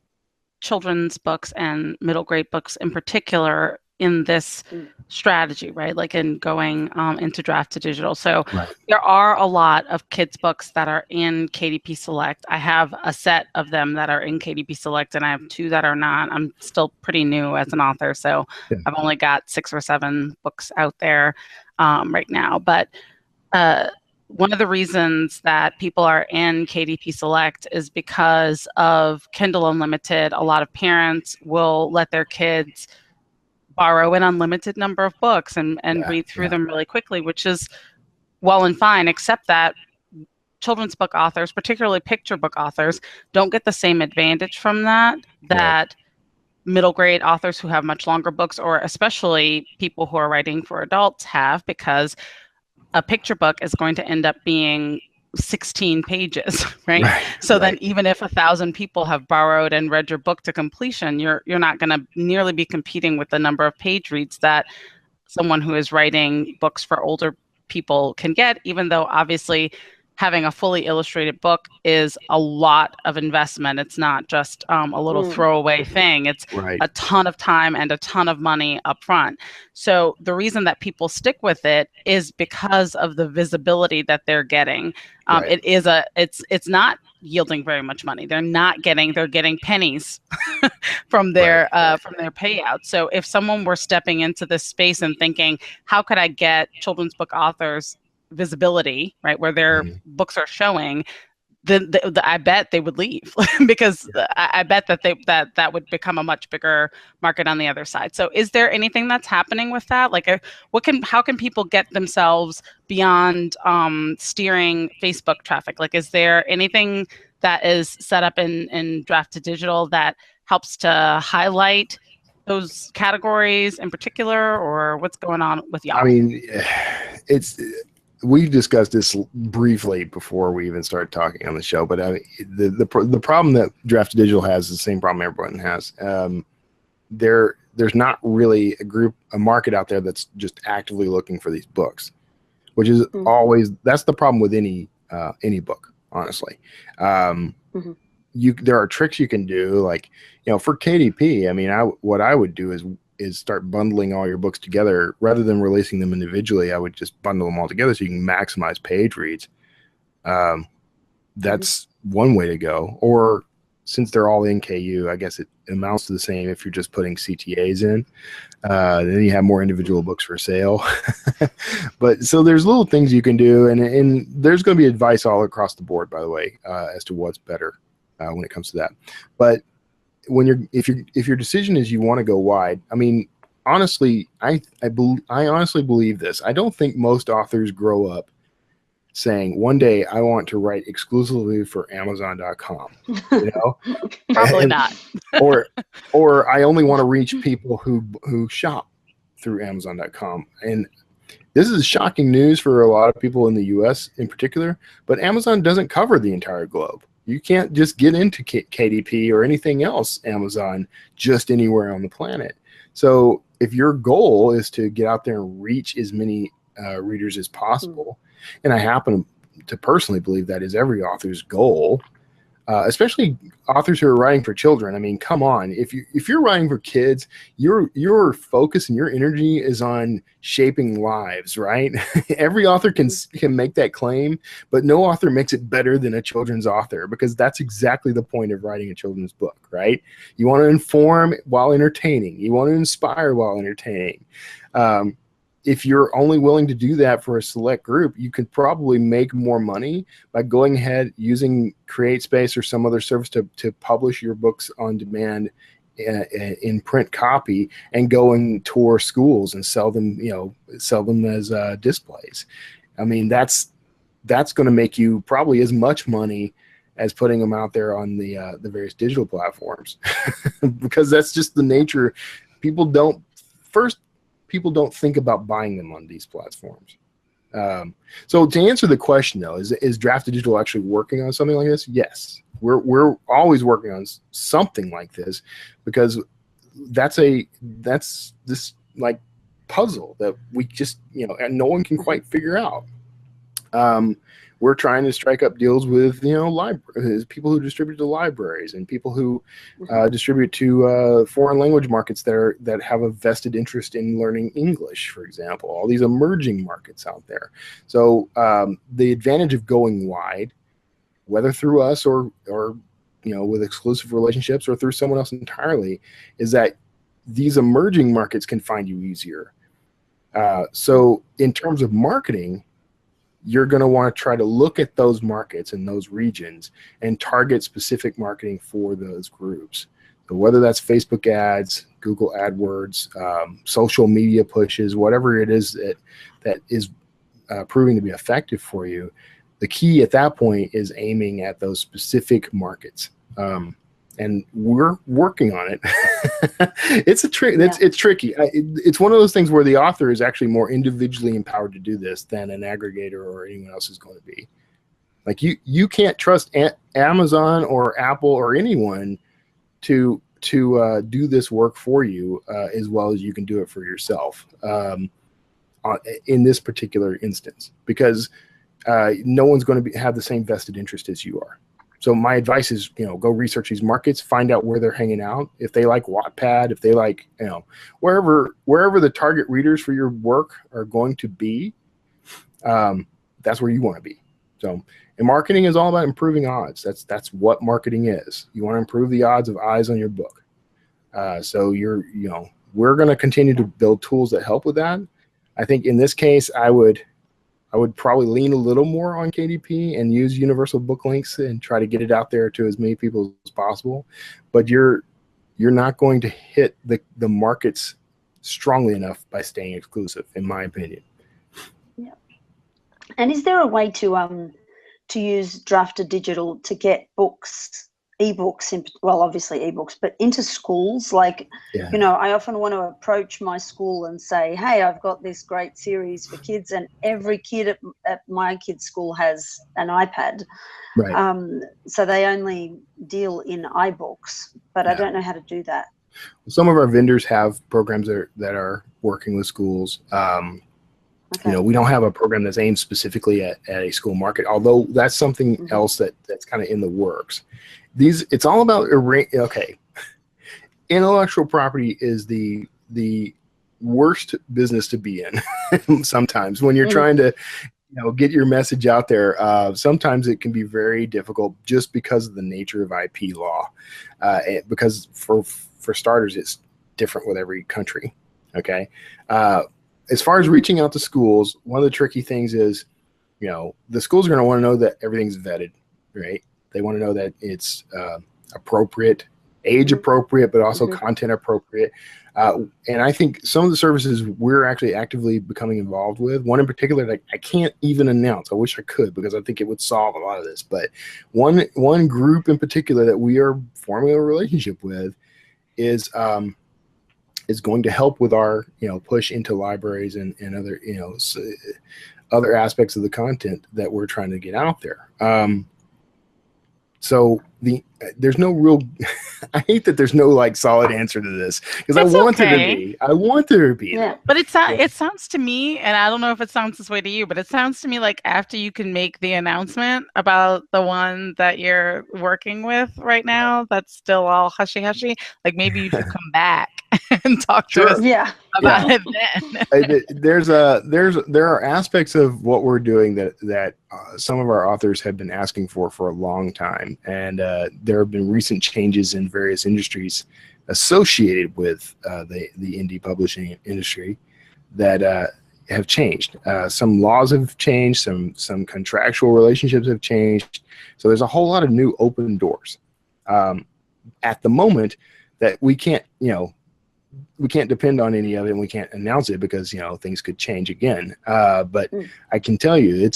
Speaker 1: children's books and middle grade books in particular. in this strategy, right? Like in going into draft to digital. So
Speaker 3: Right.
Speaker 1: there are a lot of kids books that are in KDP Select. I have a set of them that are in KDP Select, and I have 2 that are not. I'm still pretty new as an author, so
Speaker 3: Yeah.
Speaker 1: I've only got 6 or 7 books out there right now. But one of the reasons that people are in KDP Select is because of Kindle Unlimited. A lot of parents will let their kids borrow an unlimited number of books and read through them really quickly, which is well and fine, except that children's book authors, particularly picture book authors, don't get the same advantage from that middle grade authors who have much longer books, or especially people who are writing for adults, have, because a picture book is going to end up being 16 pages, right? So then even if 1,000 people have borrowed and read your book to completion, you're not going to nearly be competing with the number of page reads that someone who is writing books for older people can get, even though obviously having a fully illustrated book is a lot of investment. It's not just a little throwaway thing. It's a ton of time and a ton of money up front. So the reason that people stick with it is because of the visibility that they're getting. It's not yielding very much money. They're getting pennies from their payout. So if someone were stepping into this space and thinking, how could I get children's book authors visibility, right, where their books are showing, then I bet they would leave because I bet that that would become a much bigger market on the other side. So is there anything that's happening with that? Like how can people get themselves beyond steering Facebook traffic? Like, is there anything that is set up in Draft to Digital that helps to highlight those categories in particular, or what's going on with y'all?
Speaker 3: I mean, we discussed this briefly before we even started talking on the show, but the problem that Draft to Digital has is the same problem everyone has. There's not really a market out there that's just actively looking for these books, which is that's the problem with any book, honestly. There are tricks you can do, like, for KDP. I mean, what I would do is start bundling all your books together rather than releasing them individually. I would just bundle them all together so you can maximize page reads. That's one way to go. Or since they're all in KU, I guess it amounts to the same if you're just putting CTAs in. Then you have more individual books for sale. But so there's little things you can do, and there's going to be advice all across the board, by the way, as to what's better when it comes to that. But if your decision is you want to go wide, I mean, honestly, I honestly believe this. I don't think most authors grow up saying, one day I want to write exclusively for Amazon.com.
Speaker 1: Probably not.
Speaker 3: or I only want to reach people who shop through Amazon.com. And this is shocking news for a lot of people in the US in particular, but Amazon doesn't cover the entire globe. You can't just get into KDP or anything else Amazon just anywhere on the planet. So if your goal is to get out there and reach as many readers as possible, and I happen to personally believe that is every author's goal, especially authors who are writing for children. I mean, come on, if you're writing for kids, your focus and your energy is on shaping lives, right? Every author can make that claim, but no author makes it better than a children's author, because that's exactly the point of writing a children's book, right? You want to inform while entertaining. You want to inspire while entertaining. If you're only willing to do that for a select group, you could probably make more money by going ahead using CreateSpace or some other service to publish your books on demand in print copy and go and tour schools and sell them as displays. I mean, that's going to make you probably as much money as putting them out there on the various digital platforms, because that's just the nature. People don't think about buying them on these platforms. So to answer the question, though, is Draft to Digital actually working on something like this? Yes, we're always working on something like this, because that's this like puzzle that we just no one can quite figure out. we're trying to strike up deals with, you know, libraries, people who distribute to libraries and people who distribute to foreign language markets that have a vested interest in learning English, for example. All these emerging markets out there. So the advantage of going wide, whether through us or you know, with exclusive relationships or through someone else entirely, is that these emerging markets can find you easier. So in terms of marketing, you're going to want to try to look at those markets and those regions and target specific marketing for those groups. So whether that's Facebook ads, Google AdWords, social media pushes, whatever it is that is proving to be effective for you, the key at that point is aiming at those specific markets. And we're working on it. It's a trick. It's tricky. It's one of those things where the author is actually more individually empowered to do this than an aggregator or anyone else is going to be. Like you can't trust Amazon or Apple or anyone to do this work for you as well as you can do it for yourself in this particular instance, because no one's going to have the same vested interest as you are. So my advice is, you know, go research these markets, find out where they're hanging out. If they like Wattpad, if they like, you know, wherever the target readers for your work are going to be, that's where you want to be. So, and marketing is all about improving odds. That's what marketing is. You want to improve the odds of eyes on your book. So we're going to continue to build tools that help with that. I think in this case, I would probably lean a little more on KDP and use universal book links and try to get it out there to as many people as possible. But you're not going to hit the markets strongly enough by staying exclusive, in my opinion.
Speaker 2: Yeah. And is there a way to use Drafted Digital to get books, ebooks, well, obviously ebooks, but into schools? Like, you know, I often want to approach my school and say, hey, I've got this great series for kids, and every kid at my kid's school has an iPad.
Speaker 3: Right.
Speaker 2: So they only deal in iBooks, but I don't know how to do that.
Speaker 3: Some of our vendors have programs that are working with schools. You know, we don't have a program that's aimed specifically at a school market, although that's something else that's kind of in the works. It's all about, okay, intellectual property is the worst business to be in sometimes when you're trying to, you know, get your message out there. Sometimes it can be very difficult just because of the nature of IP law, because for starters, it's different with every country. Okay. As far as reaching out to schools, one of the tricky things is, you know, the schools are going to want to know that everything's vetted, right? They want to know that it's appropriate, age appropriate, but also content appropriate. And I think some of the services we're actually actively becoming involved with, one in particular that I can't even announce. I wish I could, because I think it would solve a lot of this. But one group in particular that we are forming a relationship with is going to help with our, you know, push into libraries and other, you know, other aspects of the content that we're trying to get out there. So there's no real, I hate that there's no like solid answer to this, because I want there to be.
Speaker 2: Yeah.
Speaker 1: But it sounds to me, and I don't know if it sounds this way to you, but it sounds to me like after you can make the announcement about the one that you're working with right now, that's still all hushy, like maybe you should come back and talk to us about it then.
Speaker 3: There are aspects of what we're doing that some of our authors have been asking for a long time, and there have been recent changes in various industries associated with the indie publishing industry that have changed. Some laws have changed, some contractual relationships have changed. So there's a whole lot of new open doors at the moment that we can't depend on any of it, and we can't announce it because, you know, things could change again. But I can tell you,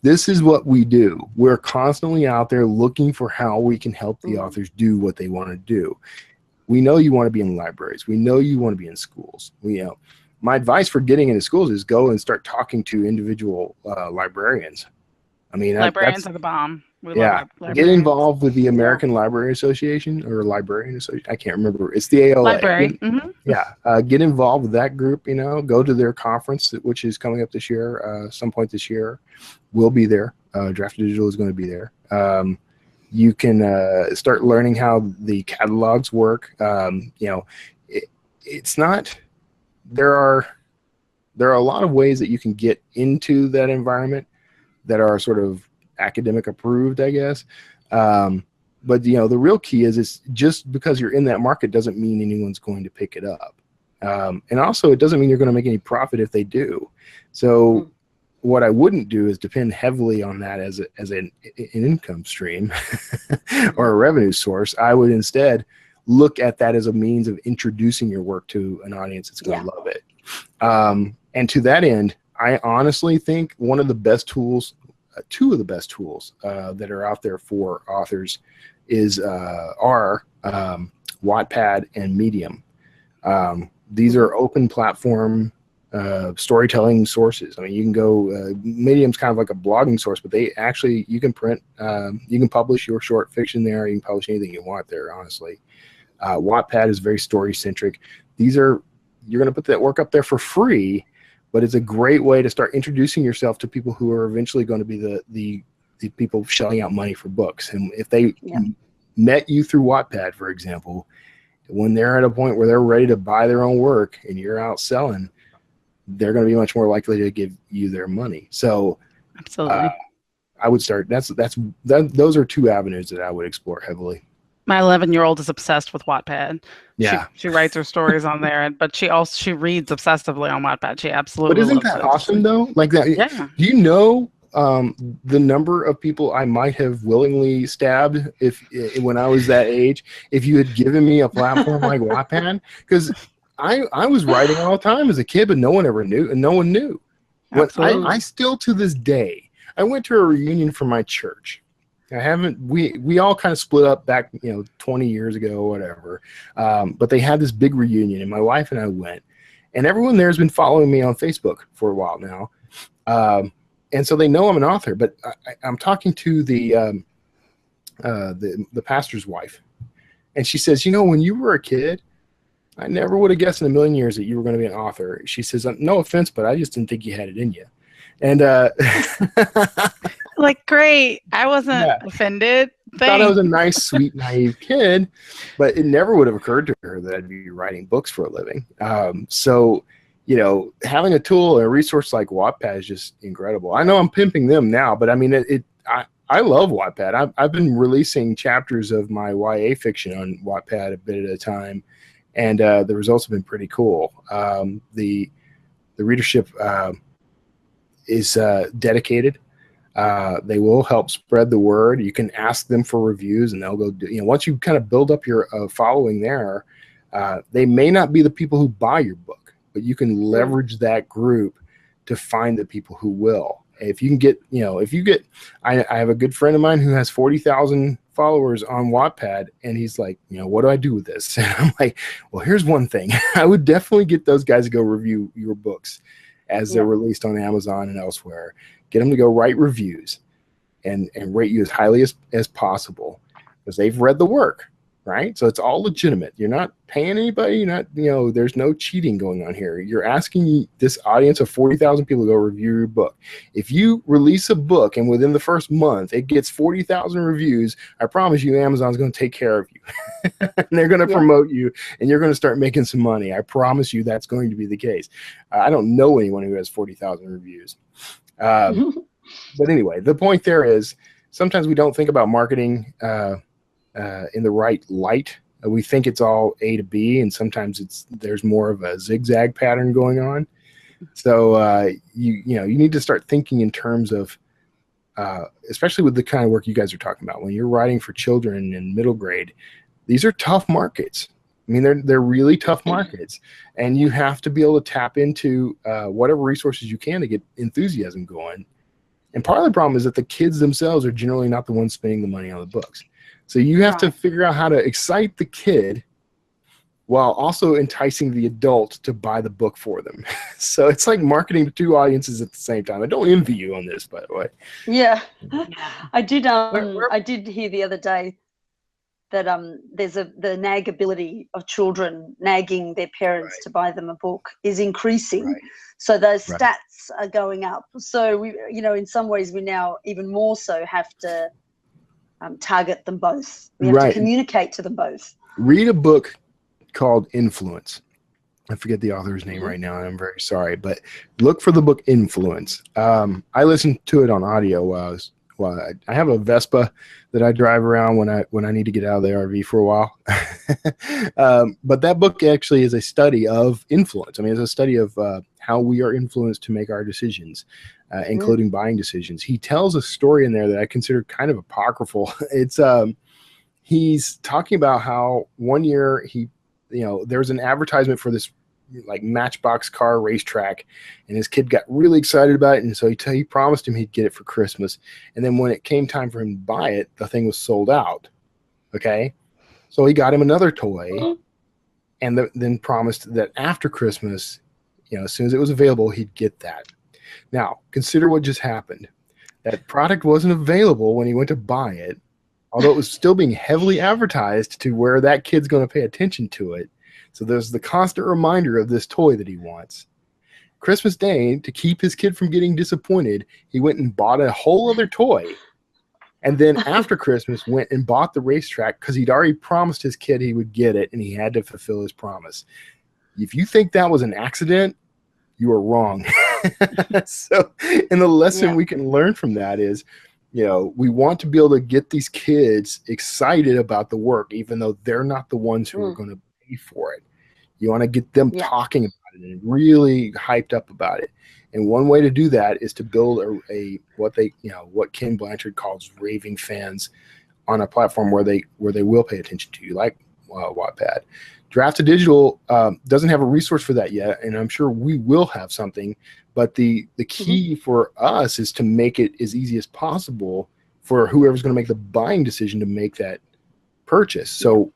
Speaker 3: this is what we do. We're constantly out there looking for how we can help the authors do what they want to do. We know you want to be in libraries. We know you want to be in schools. My advice for getting into schools is go and start talking to individual librarians. I mean,
Speaker 1: librarians are the bomb.
Speaker 3: Get involved with the American Library Association or Librarian Association. I can't remember. It's the ALA.
Speaker 1: Library.
Speaker 3: Get involved with that group. You know, go to their conference, which is coming up this year. Some point this year, we'll be there. Draft Digital is going to be there. You can start learning how the catalogs work. It's not. There are a lot of ways that you can get into that environment that are sort of academic approved, I guess. But the real key is, it's just because you're in that market doesn't mean anyone's going to pick it up. And also, it doesn't mean you're going to make any profit if they do. So what I wouldn't do is depend heavily on that as an income stream or a revenue source. I would instead look at that as a means of introducing your work to an audience that's going to love it. And to that end, I honestly think one of the best tools, two of the best tools that are out there for authors are Wattpad and Medium. These are open platform storytelling sources. I mean, you can go, Medium's kind of like a blogging source, but they actually, you can publish your short fiction there. You can publish anything you want there, honestly. Wattpad is very story centric. You're going to put that work up there for free, but it's a great way to start introducing yourself to people who are eventually going to be the people shelling out money for books. And if they met you through Wattpad, for example, when they're at a point where they're ready to buy their own work and you're out selling, they're going to be much more likely to give you their money. So
Speaker 1: absolutely,
Speaker 3: I would start. Those are two avenues that I would explore heavily.
Speaker 1: My 11-year-old is obsessed with Wattpad.
Speaker 3: Yeah,
Speaker 1: she writes her stories on there, but she reads obsessively on Wattpad. She absolutely.
Speaker 3: But isn't that awesome though? Like that.
Speaker 1: Yeah.
Speaker 3: Do you know the number of people I might have willingly stabbed when I was that age if you had given me a platform like Wattpad? Because I was writing all the time as a kid, but no one ever knew, and no one knew. I still, to this day, I went to a reunion for my church. We all kind of split up back 20 years ago or whatever, but they had this big reunion, and my wife and I went, and everyone there has been following me on Facebook for a while now, and so they know I'm an author. But I'm talking to the pastor's wife, and she says, when you were a kid, I never would have guessed in a million years that you were going to be an author. She says, no offense, but I just didn't think you had it in you. And
Speaker 1: like, great. I wasn't offended.
Speaker 3: I thought I was a nice, sweet, naive kid, but it never would have occurred to her that I'd be writing books for a living. So, having a tool and a resource like Wattpad is just incredible. I know I'm pimping them now, but I mean, I love Wattpad. I've been releasing chapters of my YA fiction on Wattpad a bit at a time, and the results have been pretty cool. The readership is dedicated. They will help spread the word. You can ask them for reviews, and they'll go once you kind of build up your following there, they may not be the people who buy your book, but you can leverage that group to find the people who will. If you can get, I have a good friend of mine who has 40,000 followers on Wattpad, and he's like, what do I do with this? And I'm like, well, here's one thing. I would definitely get those guys to go review your books as they're released on Amazon and elsewhere. Get them to go write reviews and rate you as highly as possible, because they've read the work, right? So it's all legitimate. You're not paying anybody. You're not, there's no cheating going on here. You're asking this audience of 40,000 people to go review your book. If you release a book and within the first month it gets 40,000 reviews, I promise you Amazon's going to take care of you. And they're going to promote you, and you're going to start making some money. I promise you that's going to be the case. I don't know anyone who has 40,000 reviews. But anyway, the point there is sometimes we don't think about marketing in the right light. We think it's all A to B, and sometimes there's more of a zigzag pattern going on. So you need to start thinking in terms of, especially with the kind of work you guys are talking about. When you're writing for children in middle grade, these are tough markets. I mean, they're really tough markets, and you have to be able to tap into whatever resources you can to get enthusiasm going. And part of the problem is that the kids themselves are generally not the ones spending the money on the books. So you have to figure out how to excite the kid while also enticing the adult to buy the book for them. So it's like marketing to two audiences at the same time. I don't envy you on this, by the way.
Speaker 2: Yeah, I did. I did hear the other day that there's the nagability of children nagging their parents to buy them a book is increasing. So those stats are going up. So we, in some ways we now even more so have to target them both. We have to communicate to them both.
Speaker 3: Read a book called Influence. I forget the author's name right now, and I'm very sorry, but look for the book Influence. I listened to it on audio. I have a Vespa that I drive around when I need to get out of the RV for a while. But that book actually is a study of influence. I mean, it's a study of how we are influenced to make our decisions, including buying decisions. He tells a story in there that I consider kind of apocryphal. It's he's talking about how one year there was an advertisement for this like Matchbox car racetrack, and his kid got really excited about it, and so he promised him he'd get it for Christmas. And then when it came time for him to buy it, the thing was sold out. Okay, so he got him another toy, and then promised that after Christmas, as soon as it was available, he'd get that. Now consider what just happened. That product wasn't available when he went to buy it, although it was still being heavily advertised to where that kid's going to pay attention to it. So there's the constant reminder of this toy that he wants. Christmas Day, to keep his kid from getting disappointed, he went and bought a whole other toy. And then after Christmas, went and bought the racetrack because he'd already promised his kid he would get it, and he had to fulfill his promise. If you think that was an accident, you are wrong. So, and the lesson we can learn from that is, we want to be able to get these kids excited about the work, even though they're not the ones who are going to pay for it. You want to get them talking about it and really hyped up about it. And one way to do that is to build what Ken Blanchard calls raving fans on a platform where they will pay attention to you, like Wattpad. Draft2 Digital doesn't have a resource for that yet, and I'm sure we will have something. But the key for us is to make it as easy as possible for whoever's going to make the buying decision to make that purchase. So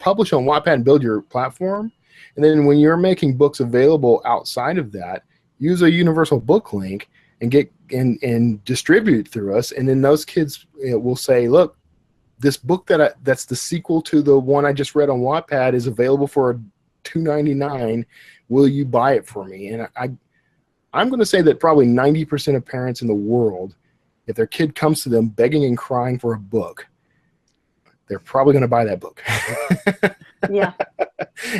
Speaker 3: publish on Wattpad and build your platform. And then when you're making books available outside of that, use a universal book link and get and distribute it through us. And then those kids will say, look, this book that's the sequel to the one I just read on Wattpad is available for $2.99. Will you buy it for me? And I'm going to say that probably 90% of parents in the world, if their kid comes to them begging and crying for a book, they're probably going to buy that book.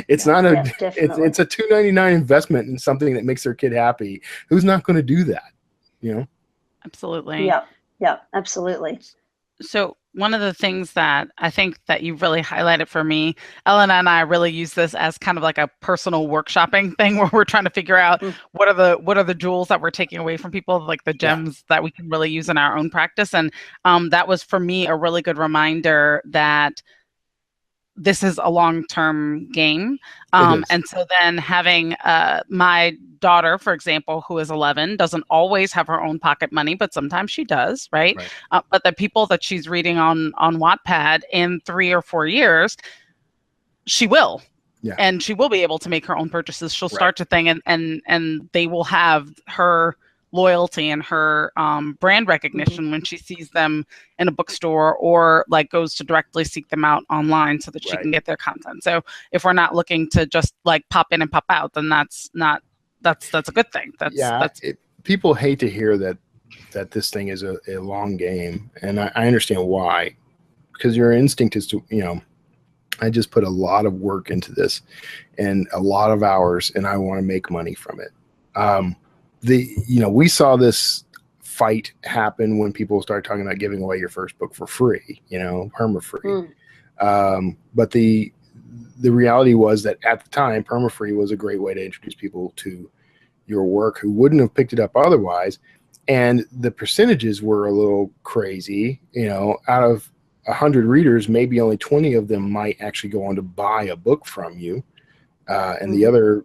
Speaker 3: It's not it's a $2.99 investment in something that makes their kid happy. Who's not going to do that?
Speaker 1: Absolutely.
Speaker 2: Yeah, absolutely.
Speaker 1: So one of the things that I think that you really highlighted for me, Elena and I really use this as kind of like a personal workshopping thing where we're trying to figure out what are the jewels that we're taking away from people, like the gems that we can really use in our own practice. And that was for me a really good reminder that this is a long-term game. And so then having my daughter, for example, who is 11, doesn't always have her own pocket money, but sometimes she does, right? But the people that she's reading on Wattpad in 3 or 4 years, she will. And she will be able to make her own purchases. She'll start to think and they will have her loyalty and her brand recognition when she sees them in a bookstore or like goes to directly seek them out online so that she can get their content. So if we're not looking to just like pop in and pop out, then that's a good thing.
Speaker 3: People hate to hear that this thing is a long game, and I understand why, because your instinct is to, I just put a lot of work into this and a lot of hours, and I want to make money from it. We saw this fight happen when people started talking about giving away your first book for free, perma-free. But the reality was that at the time, perma-free was a great way to introduce people to your work who wouldn't have picked it up otherwise. And the percentages were a little crazy. Out of 100 readers, maybe only 20 of them might actually go on to buy a book from you. And the other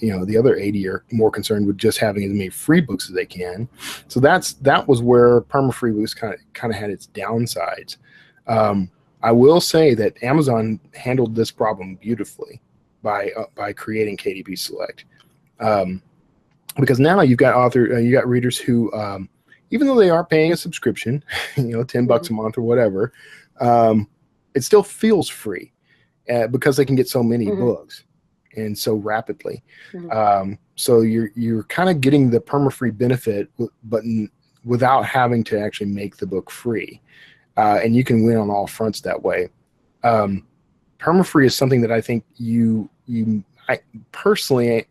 Speaker 3: 80 are more concerned with just having as many free books as they can. So that was where perma-free was kind of had its downsides. I will say that Amazon handled this problem beautifully by creating KDP Select, because now you've got you got readers who, even though they are paying a subscription, $10 a month or whatever, it still feels free because they can get so many books and so rapidly. So you're kind of getting the perma-free benefit, but without having to actually make the book free. And you can win on all fronts that way. Perma-free is something that I think I personally,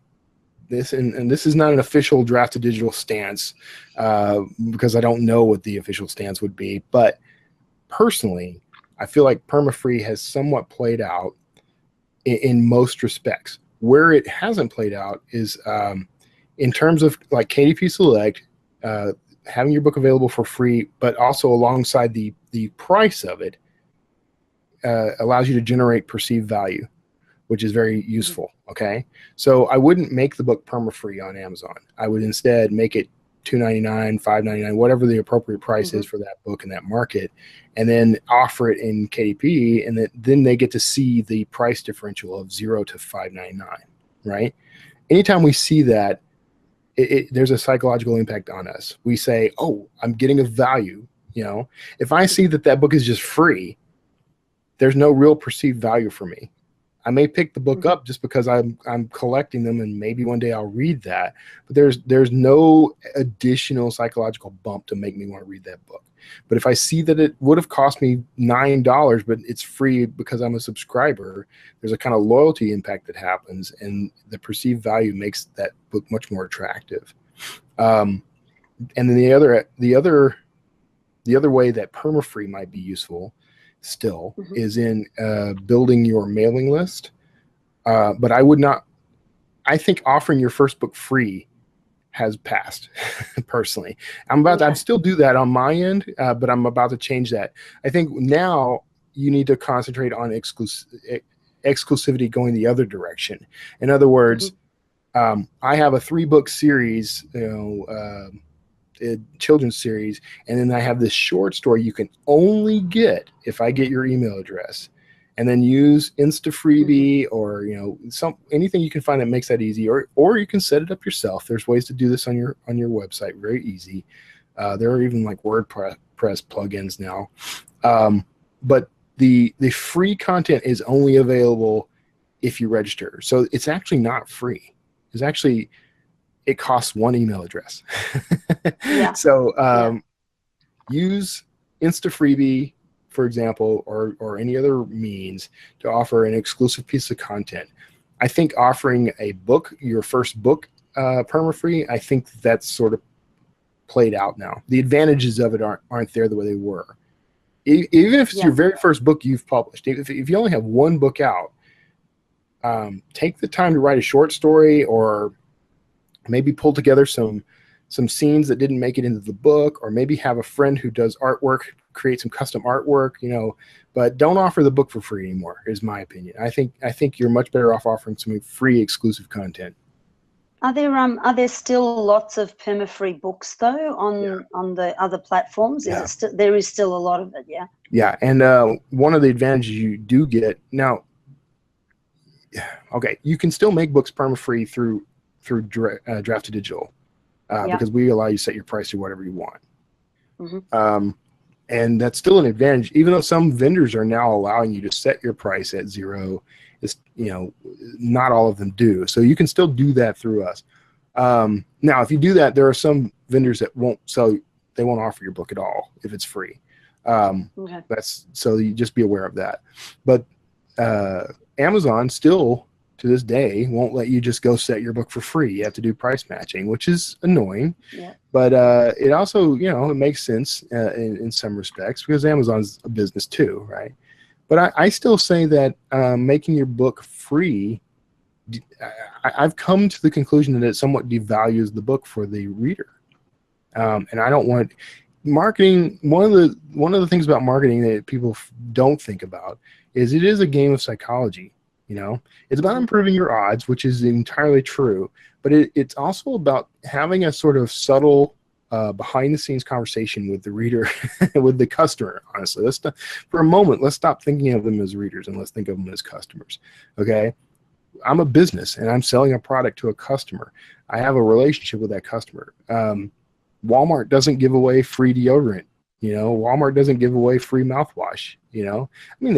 Speaker 3: this is not an official Draft to Digital stance, because I don't know what the official stance would be, but personally, I feel like perma-free has somewhat played out in most respects. Where it hasn't played out is in terms of like KDP Select, having your book available for free, but also alongside the price of it allows you to generate perceived value, which is very useful. Okay, so I wouldn't make the book perma-free on Amazon. I would instead make it $2.99, $5.99, whatever the appropriate price is for that book in that market, and then offer it in KDP, and then they get to see the price differential of $0 to $5.99. Right? Anytime we see that, there's a psychological impact on us. We say, "Oh, I'm getting a value." You know, if I see that book is just free, there's no real perceived value for me. I may pick the book up just because I'm collecting them, and maybe one day I'll read that. But there's no additional psychological bump to make me want to read that book. But if I see that it would have cost me $9, but it's free because I'm a subscriber, there's a kind of loyalty impact that happens, and the perceived value makes that book much more attractive. And then the other way that perma-free might be useful still is in building your mailing list. But I think offering your first book free has passed personally. I'd still do that on my end, but I'm about to change that. I think now you need to concentrate on exclusivity going the other direction. In other words, I have a 3-book series, a children's series, and then I have this short story you can only get if I get your email address, and then use Insta Freebie or anything you can find that makes that easy, or you can set it up yourself. There's ways to do this on your website, very easy. There are even like WordPress plugins now, but the free content is only available if you register. So it's actually not free. It costs one email address. So use Insta Freebie, for example, or any other means to offer an exclusive piece of content. I think offering a book, your first book, perma-free, I think that's sort of played out now. The advantages of it aren't there the way they were. Even if it's your very first book you've published, if you only have one book out, take the time to write a short story, or maybe pull together some scenes that didn't make it into the book, or maybe have a friend who does artwork, create some custom artwork, but don't offer the book for free anymore, is my opinion. I think you're much better off offering some free exclusive content.
Speaker 2: Are there still lots of perma-free books though on the other platforms? There is still a lot of it, yeah?
Speaker 3: Yeah, and one of the advantages you do get now, you can still make books perma-free through Draft to Digital, because we allow you to set your price to whatever you want. And that's still an advantage, even though some vendors are now allowing you to set your price at $0. Not all of them do. So you can still do that through us. Now, if you do that, there are some vendors that won't offer your book at all if it's free. So you just be aware of that. But Amazon still, to this day, won't let you just go set your book for free. You have to do price matching, which is annoying. But it also, it makes sense in some respects, because Amazon's a business too, right? But I still say that making your book free, I've come to the conclusion that it somewhat devalues the book for the reader. And I don't want marketing. One of the things about marketing that people don't think about is it is a game of psychology. It's about improving your odds, which is entirely true, but it's also about having a sort of subtle behind-the-scenes conversation with the reader, with the customer. Honestly, for a moment, let's stop thinking of them as readers and let's think of them as customers. Okay, I'm a business and I'm selling a product to a customer. I have a relationship with that customer. Walmart doesn't give away free deodorant You know, Walmart doesn't give away free mouthwash, you know. I mean,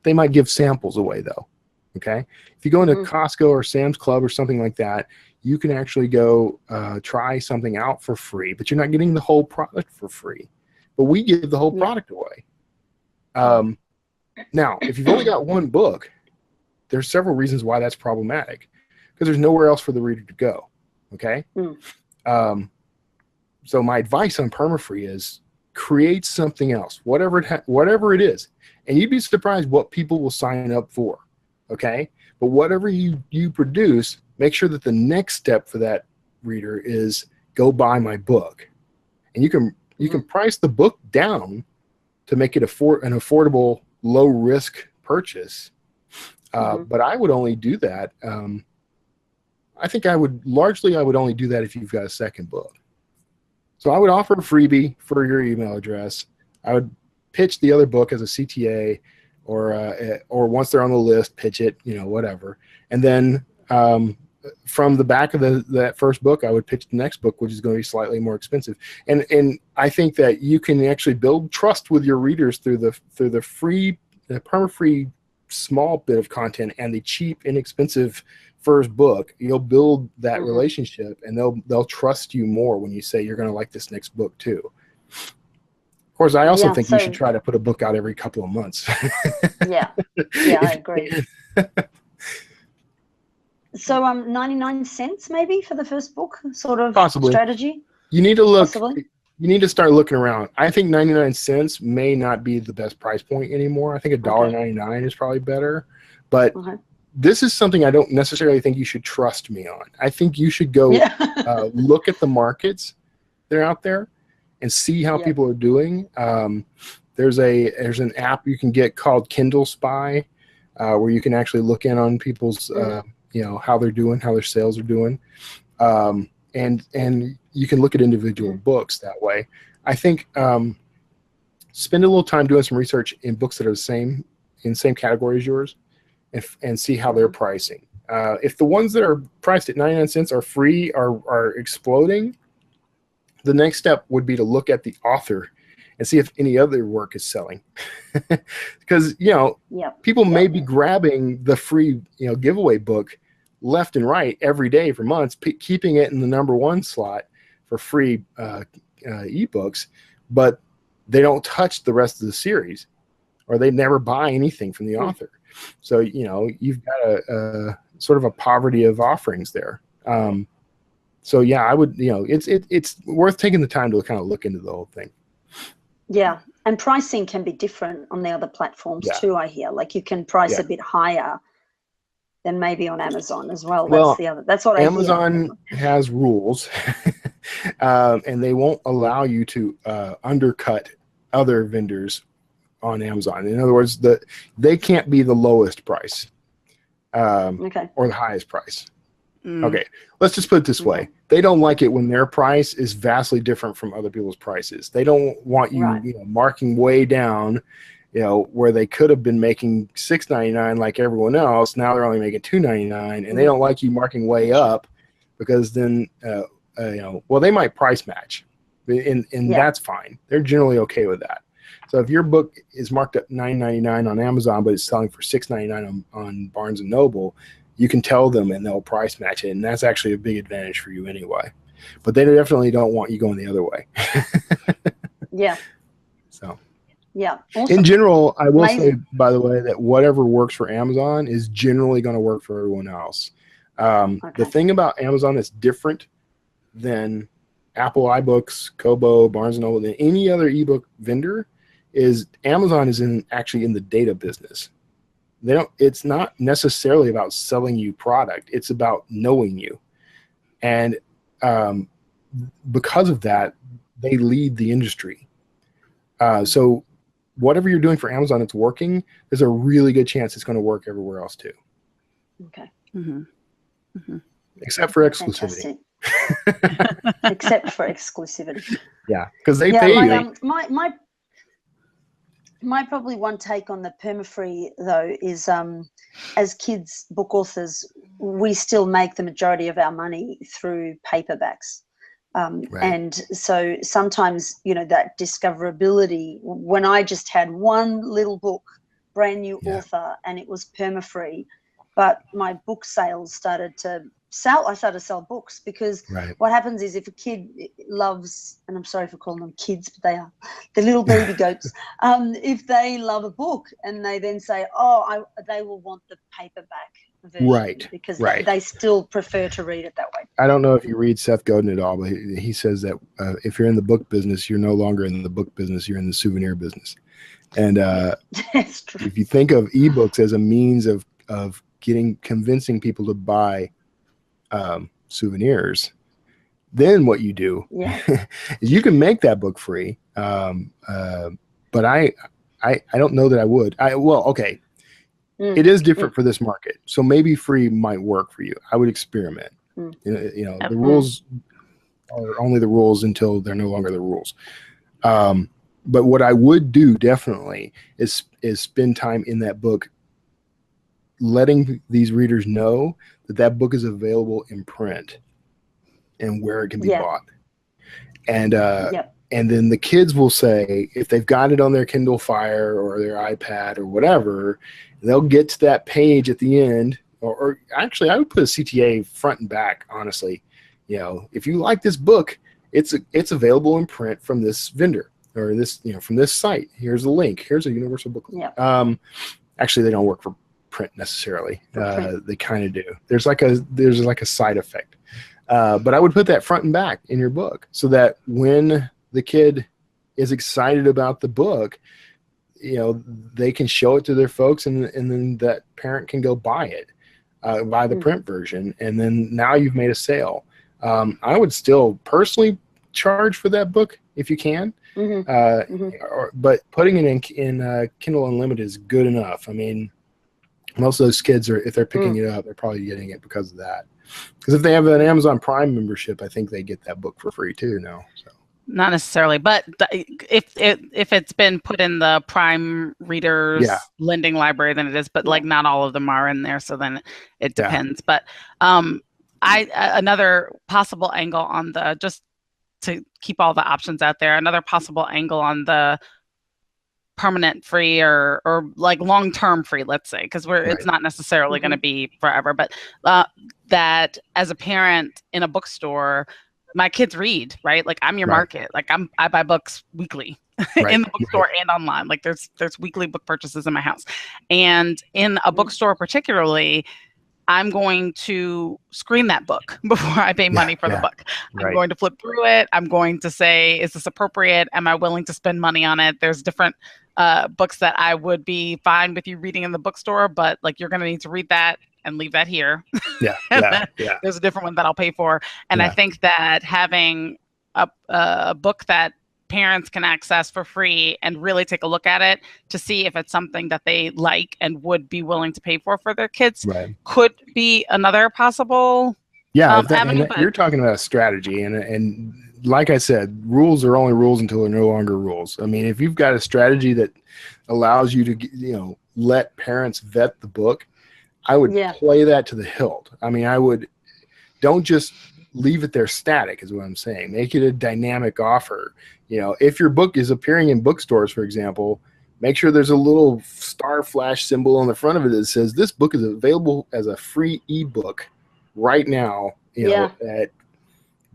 Speaker 3: they might give samples away though. Okay. If you go into Costco or Sam's Club or something like that, you can actually go try something out for free, but you're not getting the whole product for free. But we give the whole product away. Now, if you've only got one book, there's several reasons why that's problematic, because there's nowhere else for the reader to go. Okay. So my advice on permafree is create something else, whatever it is, and you'd be surprised what people will sign up for. Okay. But whatever you produce, make sure that the next step for that reader is go buy my book. And you can price the book down to make it an affordable, low risk purchase. But I would only do that. I think I would only do that if you've got a second book. So I would offer a freebie for your email address. I would pitch the other book as a CTA, or once they're on the list, pitch it, you know, whatever. And then from the back of that first book, I would pitch the next book, which is going to be slightly more expensive. And I think that you can actually build trust with your readers through the perma-free small bit of content and the cheap, inexpensive first book. You'll build that relationship, and they'll trust you more when you say you're going to like this next book too. Of course, I also think you should try to put a book out every couple of months.
Speaker 2: Yeah, I agree. So 99 cents maybe for the first book, sort of
Speaker 3: possibly
Speaker 2: strategy.
Speaker 3: You need to look.
Speaker 2: Possibly.
Speaker 3: You need to start looking around. I think 99 cents may not be the best price point anymore. I think $1.99 is probably better. But this is something I don't necessarily think you should trust me on. I think you should go look at the markets that are out there and see how people are doing. There's an app you can get called Kindle Spy, where you can actually look in on people's you know, how they're doing, how their sales are doing. And you can look at individual books that way. I think spend a little time doing some research in books that are in the same category as yours, and see how they're pricing. If the ones that are priced at 99 cents are free, are exploding, the next step would be to look at the author and see if any other work is selling. Because, you know, people may be grabbing the free, you know, giveaway book left and right every day for months, keeping it in the #1 slot for free ebooks, but they don't touch the rest of the series, or they never buy anything from the author. So, you know, you've got a sort of a poverty of offerings there. So yeah, I would, you know, it's worth taking the time to kind of look into the whole thing.
Speaker 2: Yeah, and pricing can be different on the other platforms too, I hear. Like you can price a bit higher than maybe on Amazon as well. That's what
Speaker 3: Amazon has rules, and they won't allow you to undercut other vendors on Amazon. In other words, they can't be the lowest price or the highest price. Okay, let's just put it this way. They don't like it when their price is vastly different from other people's prices. They don't want you, you know, marking way down, you know, where they could have been making $6.99 like everyone else. Now they're only making $2.99, and they don't like you marking way up, because then, you know, well, they might price match, and that's fine. They're generally okay with that. So if your book is marked up $9.99 on Amazon, but it's selling for $6.99 on Barnes and Noble, you can tell them and they'll price match it, and that's actually a big advantage for you anyway. But they definitely don't want you going the other way. So awesome. In general, I will say, by the way, that whatever works for Amazon is generally going to work for everyone else. The thing about Amazon that's different than Apple iBooks, Kobo, Barnes & Noble, than any other ebook vendor is Amazon is actually in the data business. It's not necessarily about selling you product. It's about knowing you. And because of that, they lead the industry. So whatever you're doing for Amazon that's working, there's a really good chance it's going to work everywhere else too. Okay. Except for exclusivity.
Speaker 2: Except for exclusivity.
Speaker 3: Yeah, because they pay you.
Speaker 2: My probably one take on the permafree though is as kids book authors, we still make the majority of our money through paperbacks. And so sometimes, you know, that discoverability, when I just had one little book, brand new author, and it was perma-free, but my book sales started to sell. I started to sell books because what happens is if a kid loves, and I'm sorry for calling them kids, but they are, the little baby goats, if they love a book and they then say, oh, they will want the paperback version because they still prefer to read it that way.
Speaker 3: I don't know if you read Seth Godin at all, but he says that if you're in the book business, you're no longer in the book business, you're in the souvenir business. And
Speaker 2: that's true.
Speaker 3: If you think of ebooks as a means of convincing people to buy souvenirs, then what you do is you can make that book free. But I don't know that I would. It is different for this market, so maybe free might work for you. I would experiment. You know, the rules are only the rules until they're no longer the rules. But what I would do definitely is spend time in that book, letting these readers know that book is available in print and where it can be bought. And and then the kids will say, if they've got it on their Kindle Fire or their iPad or whatever, they'll get to that page at the end. Or actually, I would put a CTA front and back, honestly. You know, if you like this book, it's available in print from this vendor or this, you know, from this site. Here's a link. Here's a universal booklet. Actually, they don't work for print necessarily. They kind of do. There's like a side effect. But I would put that front and back in your book so that when the kid is excited about the book, you know, they can show it to their folks, and then that parent can go buy it, buy the print version, and then now you've made a sale. I would still personally charge for that book if you can, but putting it in Kindle Unlimited is good enough. I mean, most of those kids if they're picking it up, they're probably getting it because of that. Because if they have an Amazon Prime membership, I think they get that book for free too now. So.
Speaker 1: Not necessarily, but if it's been put in the Prime readers lending library, then it is. But like not all of them are in there, so then it depends. But another possible angle on just to keep all the options out there. Another possible angle on the permanent free or like long-term free, let's say, because it's not necessarily going to be forever, but that as a parent in a bookstore, my kids read, right? Like I'm your market. Like I buy books weekly in the bookstore and online. Like there's weekly book purchases in my house, and in a bookstore particularly, I'm going to screen that book before I pay money for the book. I'm going to flip through it. I'm going to say, is this appropriate? Am I willing to spend money on it? There's different books that I would be fine with you reading in the bookstore, but like you're going to need to read that and leave that here. There's a different one that I'll pay for. And I think that having a book that parents can access for free and really take a look at it to see if it's something that they like and would be willing to pay for their kids could be another possible avenue.
Speaker 3: You're talking about a strategy, and like I said, rules are only rules until they're no longer rules. I mean, if you've got a strategy that allows you to, let parents vet the book, I would play that to the hilt. I mean, don't just leave it there static is what I'm saying. Make it a dynamic offer. If your book is appearing in bookstores, for example, make sure there's a little star flash symbol on the front of it that says this book is available as a free ebook right now, at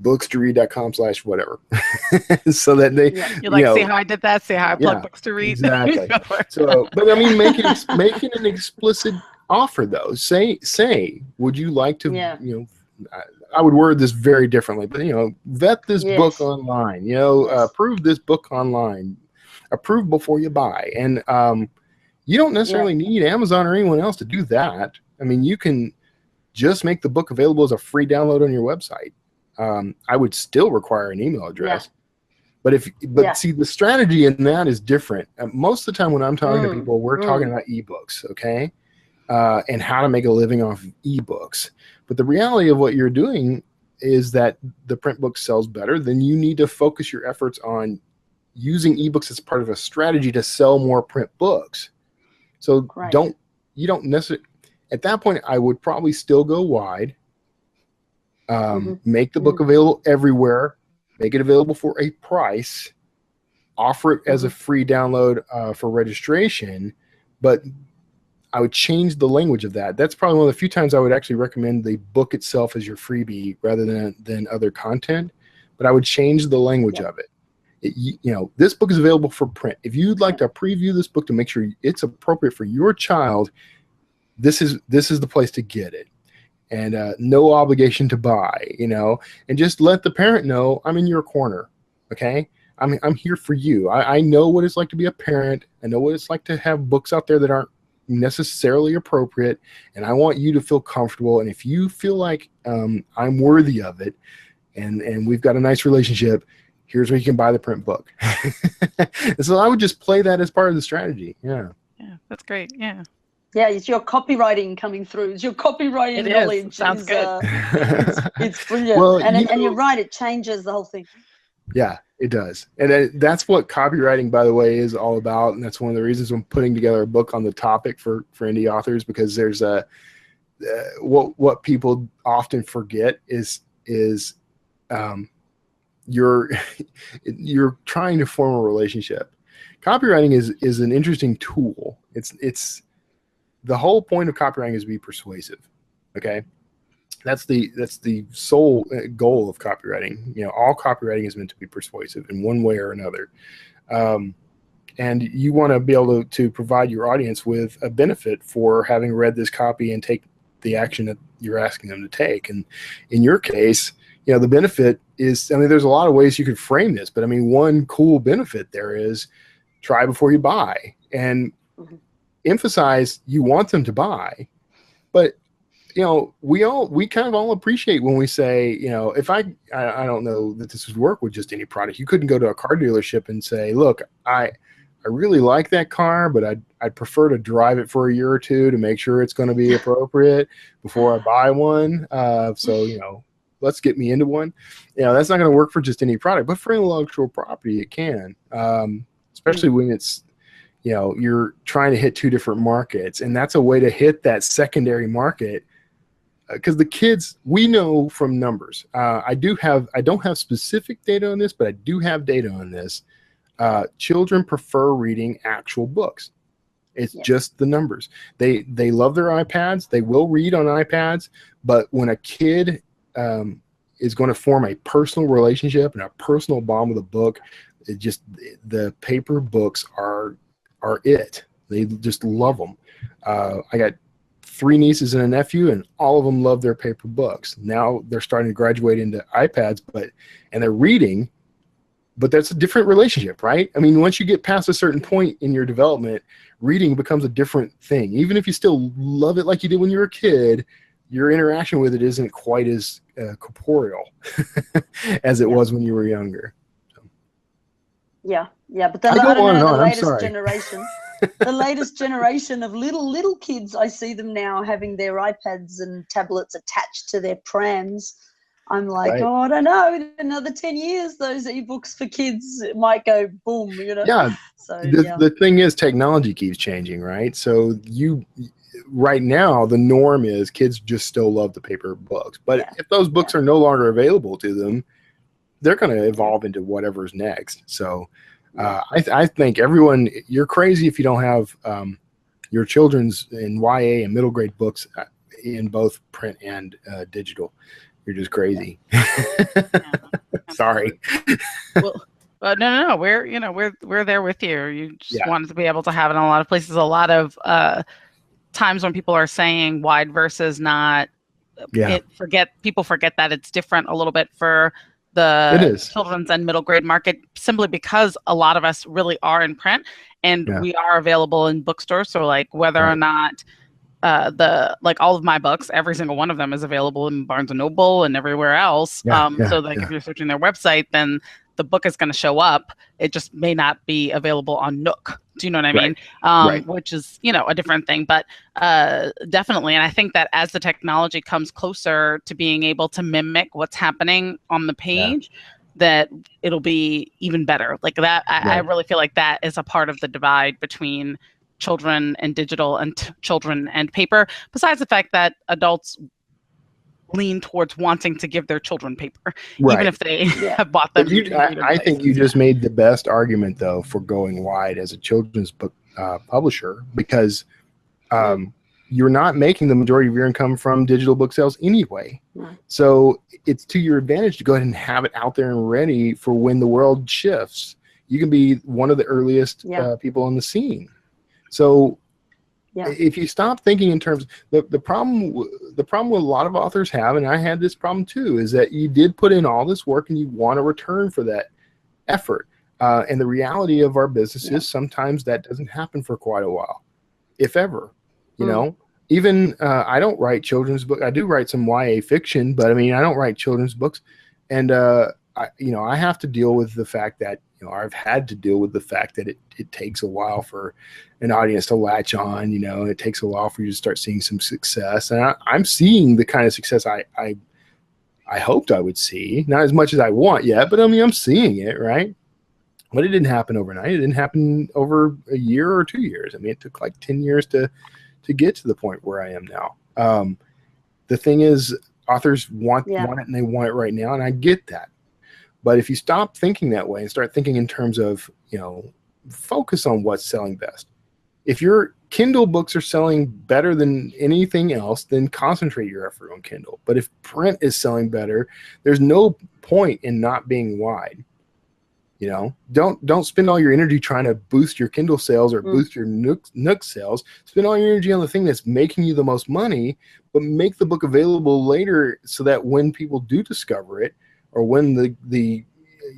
Speaker 3: books2read.com/whatever. So that they
Speaker 2: you're
Speaker 1: like, see how I did that? See how I plugged books to read?
Speaker 3: Exactly. So, but I mean, make it an explicit offer though. Say, would you like to, I would word this very differently, but vet this book online, approve this book online, approve before you buy. And you don't necessarily need Amazon or anyone else to do that. I mean, you can just make the book available as a free download on your website. I would still require an email address. But see, the strategy in that is different. Most of the time when I'm talking to people, we're talking about ebooks, okay? And how to make a living off of ebooks. But the reality of what you're doing is that the print book sells better. Then you need to focus your efforts on using ebooks as part of a strategy to sell more print books. So you don't necessarily, at that point, I would probably still go wide, make the book available everywhere make it available for a price, offer it as a free download for registration, but I would change the language of that. That's probably one of the few times I would actually recommend the book itself as your freebie rather than other content, but I would change the language of it. This book is available for print. If you'd like to preview this book to make sure it's appropriate for your child, this is the place to get it. And no obligation to buy, and just let the parent know I'm in your corner. Okay. I'm here for you. I know what it's like to be a parent. I know what it's like to have books out there that aren't necessarily appropriate, and I want you to feel comfortable. And if you feel like I'm worthy of it, and we've got a nice relationship, here's where you can buy the print book. And so I would just play that as part of the strategy. Yeah,
Speaker 1: that's great. Yeah,
Speaker 2: it's your copywriting coming through. It's your copywriting knowledge.
Speaker 1: Sounds good.
Speaker 2: It's brilliant.
Speaker 3: Well,
Speaker 2: and you're right, it changes the whole thing.
Speaker 3: Yeah, it does. And that's what copywriting, by the way, is all about. And that's one of the reasons I'm putting together a book on the topic for indie authors, because there's what people often forget is you're trying to form a relationship. Copywriting is an interesting tool. It's the whole point of copywriting is to be persuasive. Okay. That's the sole goal of copywriting. All copywriting is meant to be persuasive in one way or another. And you want to be able to provide your audience with a benefit for having read this copy and take the action that you're asking them to take. And in your case, the benefit is, there's a lot of ways you could frame this, but one cool benefit there is try before you buy, and emphasize you want them to buy. But we kind of all appreciate when we say, if I don't know that this would work with just any product. You couldn't go to a car dealership and say, look, I really like that car, but I'd prefer to drive it for a year or two to make sure it's going to be appropriate before I buy one. So, let's get me into one. That's not going to work for just any product, but for intellectual property, it can, especially when it's, you're trying to hit two different markets, and that's a way to hit that secondary market. Because the kids, we know from numbers, I don't have specific data on this, but I do have data on this. Children prefer reading actual books. It's just the numbers. They love their iPads. They will read on iPads, but when a kid is going to form a personal relationship and a personal bond with a book, the paper books are it. They just love them. I got 3 nieces and a nephew, and all of them love their paper books. Now they're starting to graduate into iPads, and they're reading, but that's a different relationship, right? Once you get past a certain point in your development, reading becomes a different thing. Even if you still love it like you did when you were a kid, your interaction with it isn't quite as corporeal as it was when you were younger. So.
Speaker 2: Yeah, but the latest generation. The latest generation of little kids, I see them now having their iPads and tablets attached to their prams. I'm like, oh, I don't know, in another 10 years, those ebooks for kids might go boom,
Speaker 3: Yeah. So, the thing is, technology keeps changing, right? So right now, the norm is kids just still love the paper books. But if those books are no longer available to them, they're going to evolve into whatever's next. So I think everyone, you're crazy if you don't have your children's in YA and middle grade books in both print and digital. You're just crazy. Sorry.
Speaker 1: Well, no. We're there with you. You just wanted to be able to have it in a lot of places. A lot of times when people are saying wide versus not, people forget that it's different a little bit for the children's and middle grade market, simply because a lot of us really are in print, and we are available in bookstores. So like whether or not all of my books, every single one of them is available in Barnes and Noble and everywhere else. If you're searching their website, then the book is going to show up. It just may not be available on Nook. Do you know what I mean? Which is, a different thing, but definitely. And I think that as the technology comes closer to being able to mimic what's happening on the page, that it'll be even better. Like that, I really feel like that is a part of the divide between children and digital and children and paper, besides the fact that adults lean towards wanting to give their children paper,
Speaker 3: Right.
Speaker 1: even if they have bought them.
Speaker 3: I think you just made the best argument, though, for going wide as a children's book publisher, because you're not making the majority of your income from digital book sales anyway. So it's to your advantage to go ahead and have it out there and ready for when the world shifts. You can be one of the earliest people on the scene. So if you stop thinking in terms, the problem what a lot of authors have, and I had this problem too, is that you did put in all this work and you want a return for that effort. And the reality of our business is sometimes that doesn't happen for quite a while, if ever. You know, even I don't write children's books. I do write some YA fiction, but I mean, I don't write children's books. And, I have to deal with the fact that, I've had to deal with the fact that it takes a while for an audience to latch on. It takes a while for you to start seeing some success. And I'm seeing the kind of success I hoped I would see. Not as much as I want yet, but I mean, I'm seeing it, right? But it didn't happen overnight. It didn't happen over a year or 2 years. I mean, it took like 10 years to get to the point where I am now. The thing is, authors want it and they want it right now, and I get that. But if you stop thinking that way and start thinking in terms of, focus on what's selling best. If your Kindle books are selling better than anything else, then concentrate your effort on Kindle. But if print is selling better, there's no point in not being wide. Don't spend all your energy trying to boost your Kindle sales or boost your Nook sales. Spend all your energy on the thing that's making you the most money, but make the book available later so that when people do discover it, or when the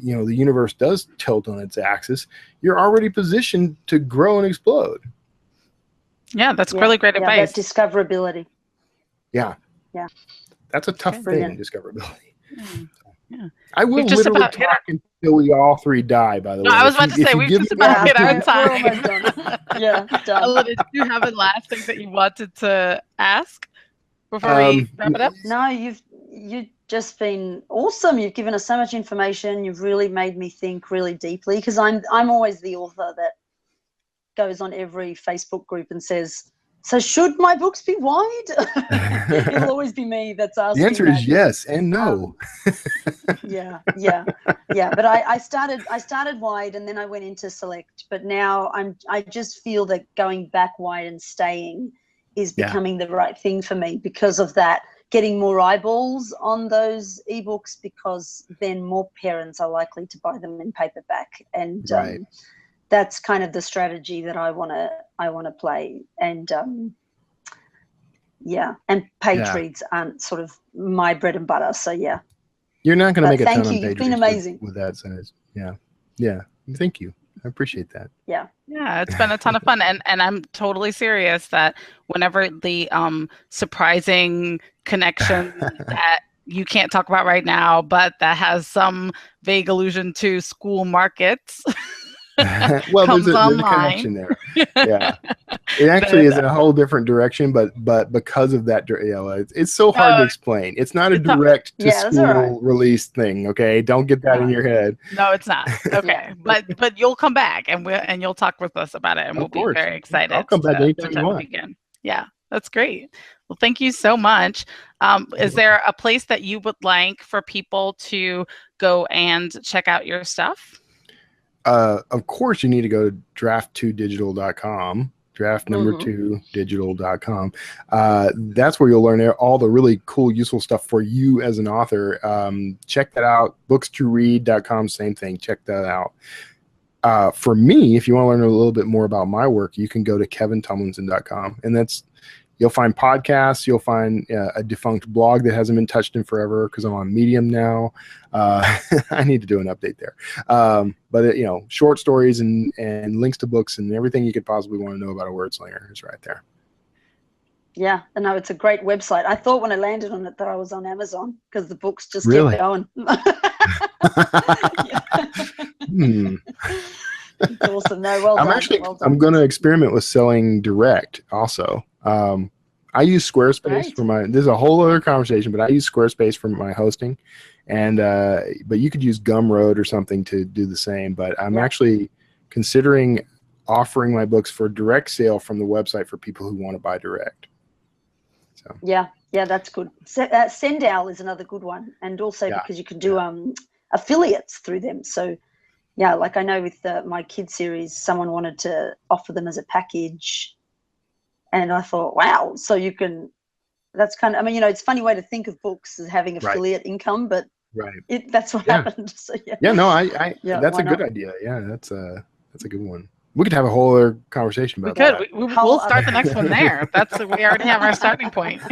Speaker 3: universe does tilt on its axis, you're already positioned to grow and explode.
Speaker 1: Yeah, that's really great advice.
Speaker 2: That discoverability.
Speaker 3: Yeah. That's a tough thing, discoverability. I will literally talk until we all three die, by the way.
Speaker 1: I was about to say, we've just about hit our time.
Speaker 2: Done.
Speaker 1: Elena, did you have a last thing that you wanted to ask before we wrap it up?
Speaker 2: No, you've just been awesome. You've given us so much information. You've really made me think really deeply, because I'm always the author that goes on every Facebook group and says, so should my books be wide? It'll always be me that's asking.
Speaker 3: The answer is yes and no.
Speaker 2: Yeah. But I started wide and then I went into select. But now I just feel that going back wide and staying is becoming the right thing for me because of that. Getting more eyeballs on those ebooks, because then more parents are likely to buy them in paperback, and that's kind of the strategy that I want to play. And and page reads aren't sort of my bread and butter. So
Speaker 3: you're not going to make a ton on
Speaker 2: page reads.
Speaker 3: You've
Speaker 2: been amazing
Speaker 3: with that size. Yeah. Thank you. I appreciate that.
Speaker 2: Yeah,
Speaker 1: it's been a ton of fun, and I'm totally serious that whenever the surprising connection that you can't talk about right now, but that has some vague allusion to school markets.
Speaker 3: Well, there's a connection there. Yeah, it actually is in a whole different direction, but because of that, it's so hard to explain. It's not a direct to school release thing. Okay, don't get that in your head.
Speaker 1: No, it's not. Okay, but you'll come back and you'll talk with us about it, and we'll be very excited.
Speaker 3: I'll come back anytime you want.
Speaker 1: Yeah, that's great. Well, thank you so much. Is there a place that you would like for people to go and check out your stuff?
Speaker 3: Of course, you need to go to draft2digital.com, draft2digital.com. That's where you'll learn all the really cool, useful stuff for you as an author. Check that out. Books2read.com, same thing. Check that out. For me, if you want to learn a little bit more about my work, you can go to kevintomlinson.com, and you'll find podcasts. You'll find a defunct blog that hasn't been touched in forever because I'm on Medium now. I need to do an update there. But short stories and links to books and everything you could possibly want to know about a word slinger is right there.
Speaker 2: Yeah, and no, it's a great website. I thought when I landed on it that I was on Amazon because the books just
Speaker 3: kept
Speaker 2: going. Awesome. No, well done.
Speaker 3: I'm going to experiment with selling direct also. I use Squarespace for this is a whole other conversation, but I use Squarespace for my hosting, and but you could use Gumroad or something to do the same. But I'm actually considering offering my books for direct sale from the website for people who want to buy direct. So
Speaker 2: Yeah, that's good. Sendowl is another good one, and also because you can do affiliates through them. So yeah, like I know with my kid series, someone wanted to offer them as a package, and I thought, wow, so you can. That's kind of, I mean, it's a funny way to think of books as having affiliate income, but that's what happened. So
Speaker 3: no, I that's a good idea. Yeah, that's a good one. We could have a whole other conversation about that.
Speaker 1: We'll start the next one there. We already have our starting point.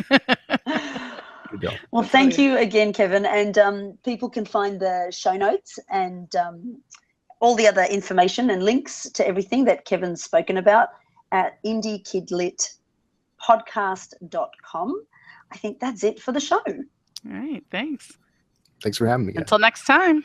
Speaker 2: Well, thank you again, Kevin. And people can find the show notes and all the other information and links to everything that Kevin's spoken about at indiekidlitpodcast.com. I think that's it for the show.
Speaker 1: All right. Thanks.
Speaker 3: Thanks for having me, guys.
Speaker 1: Until next time.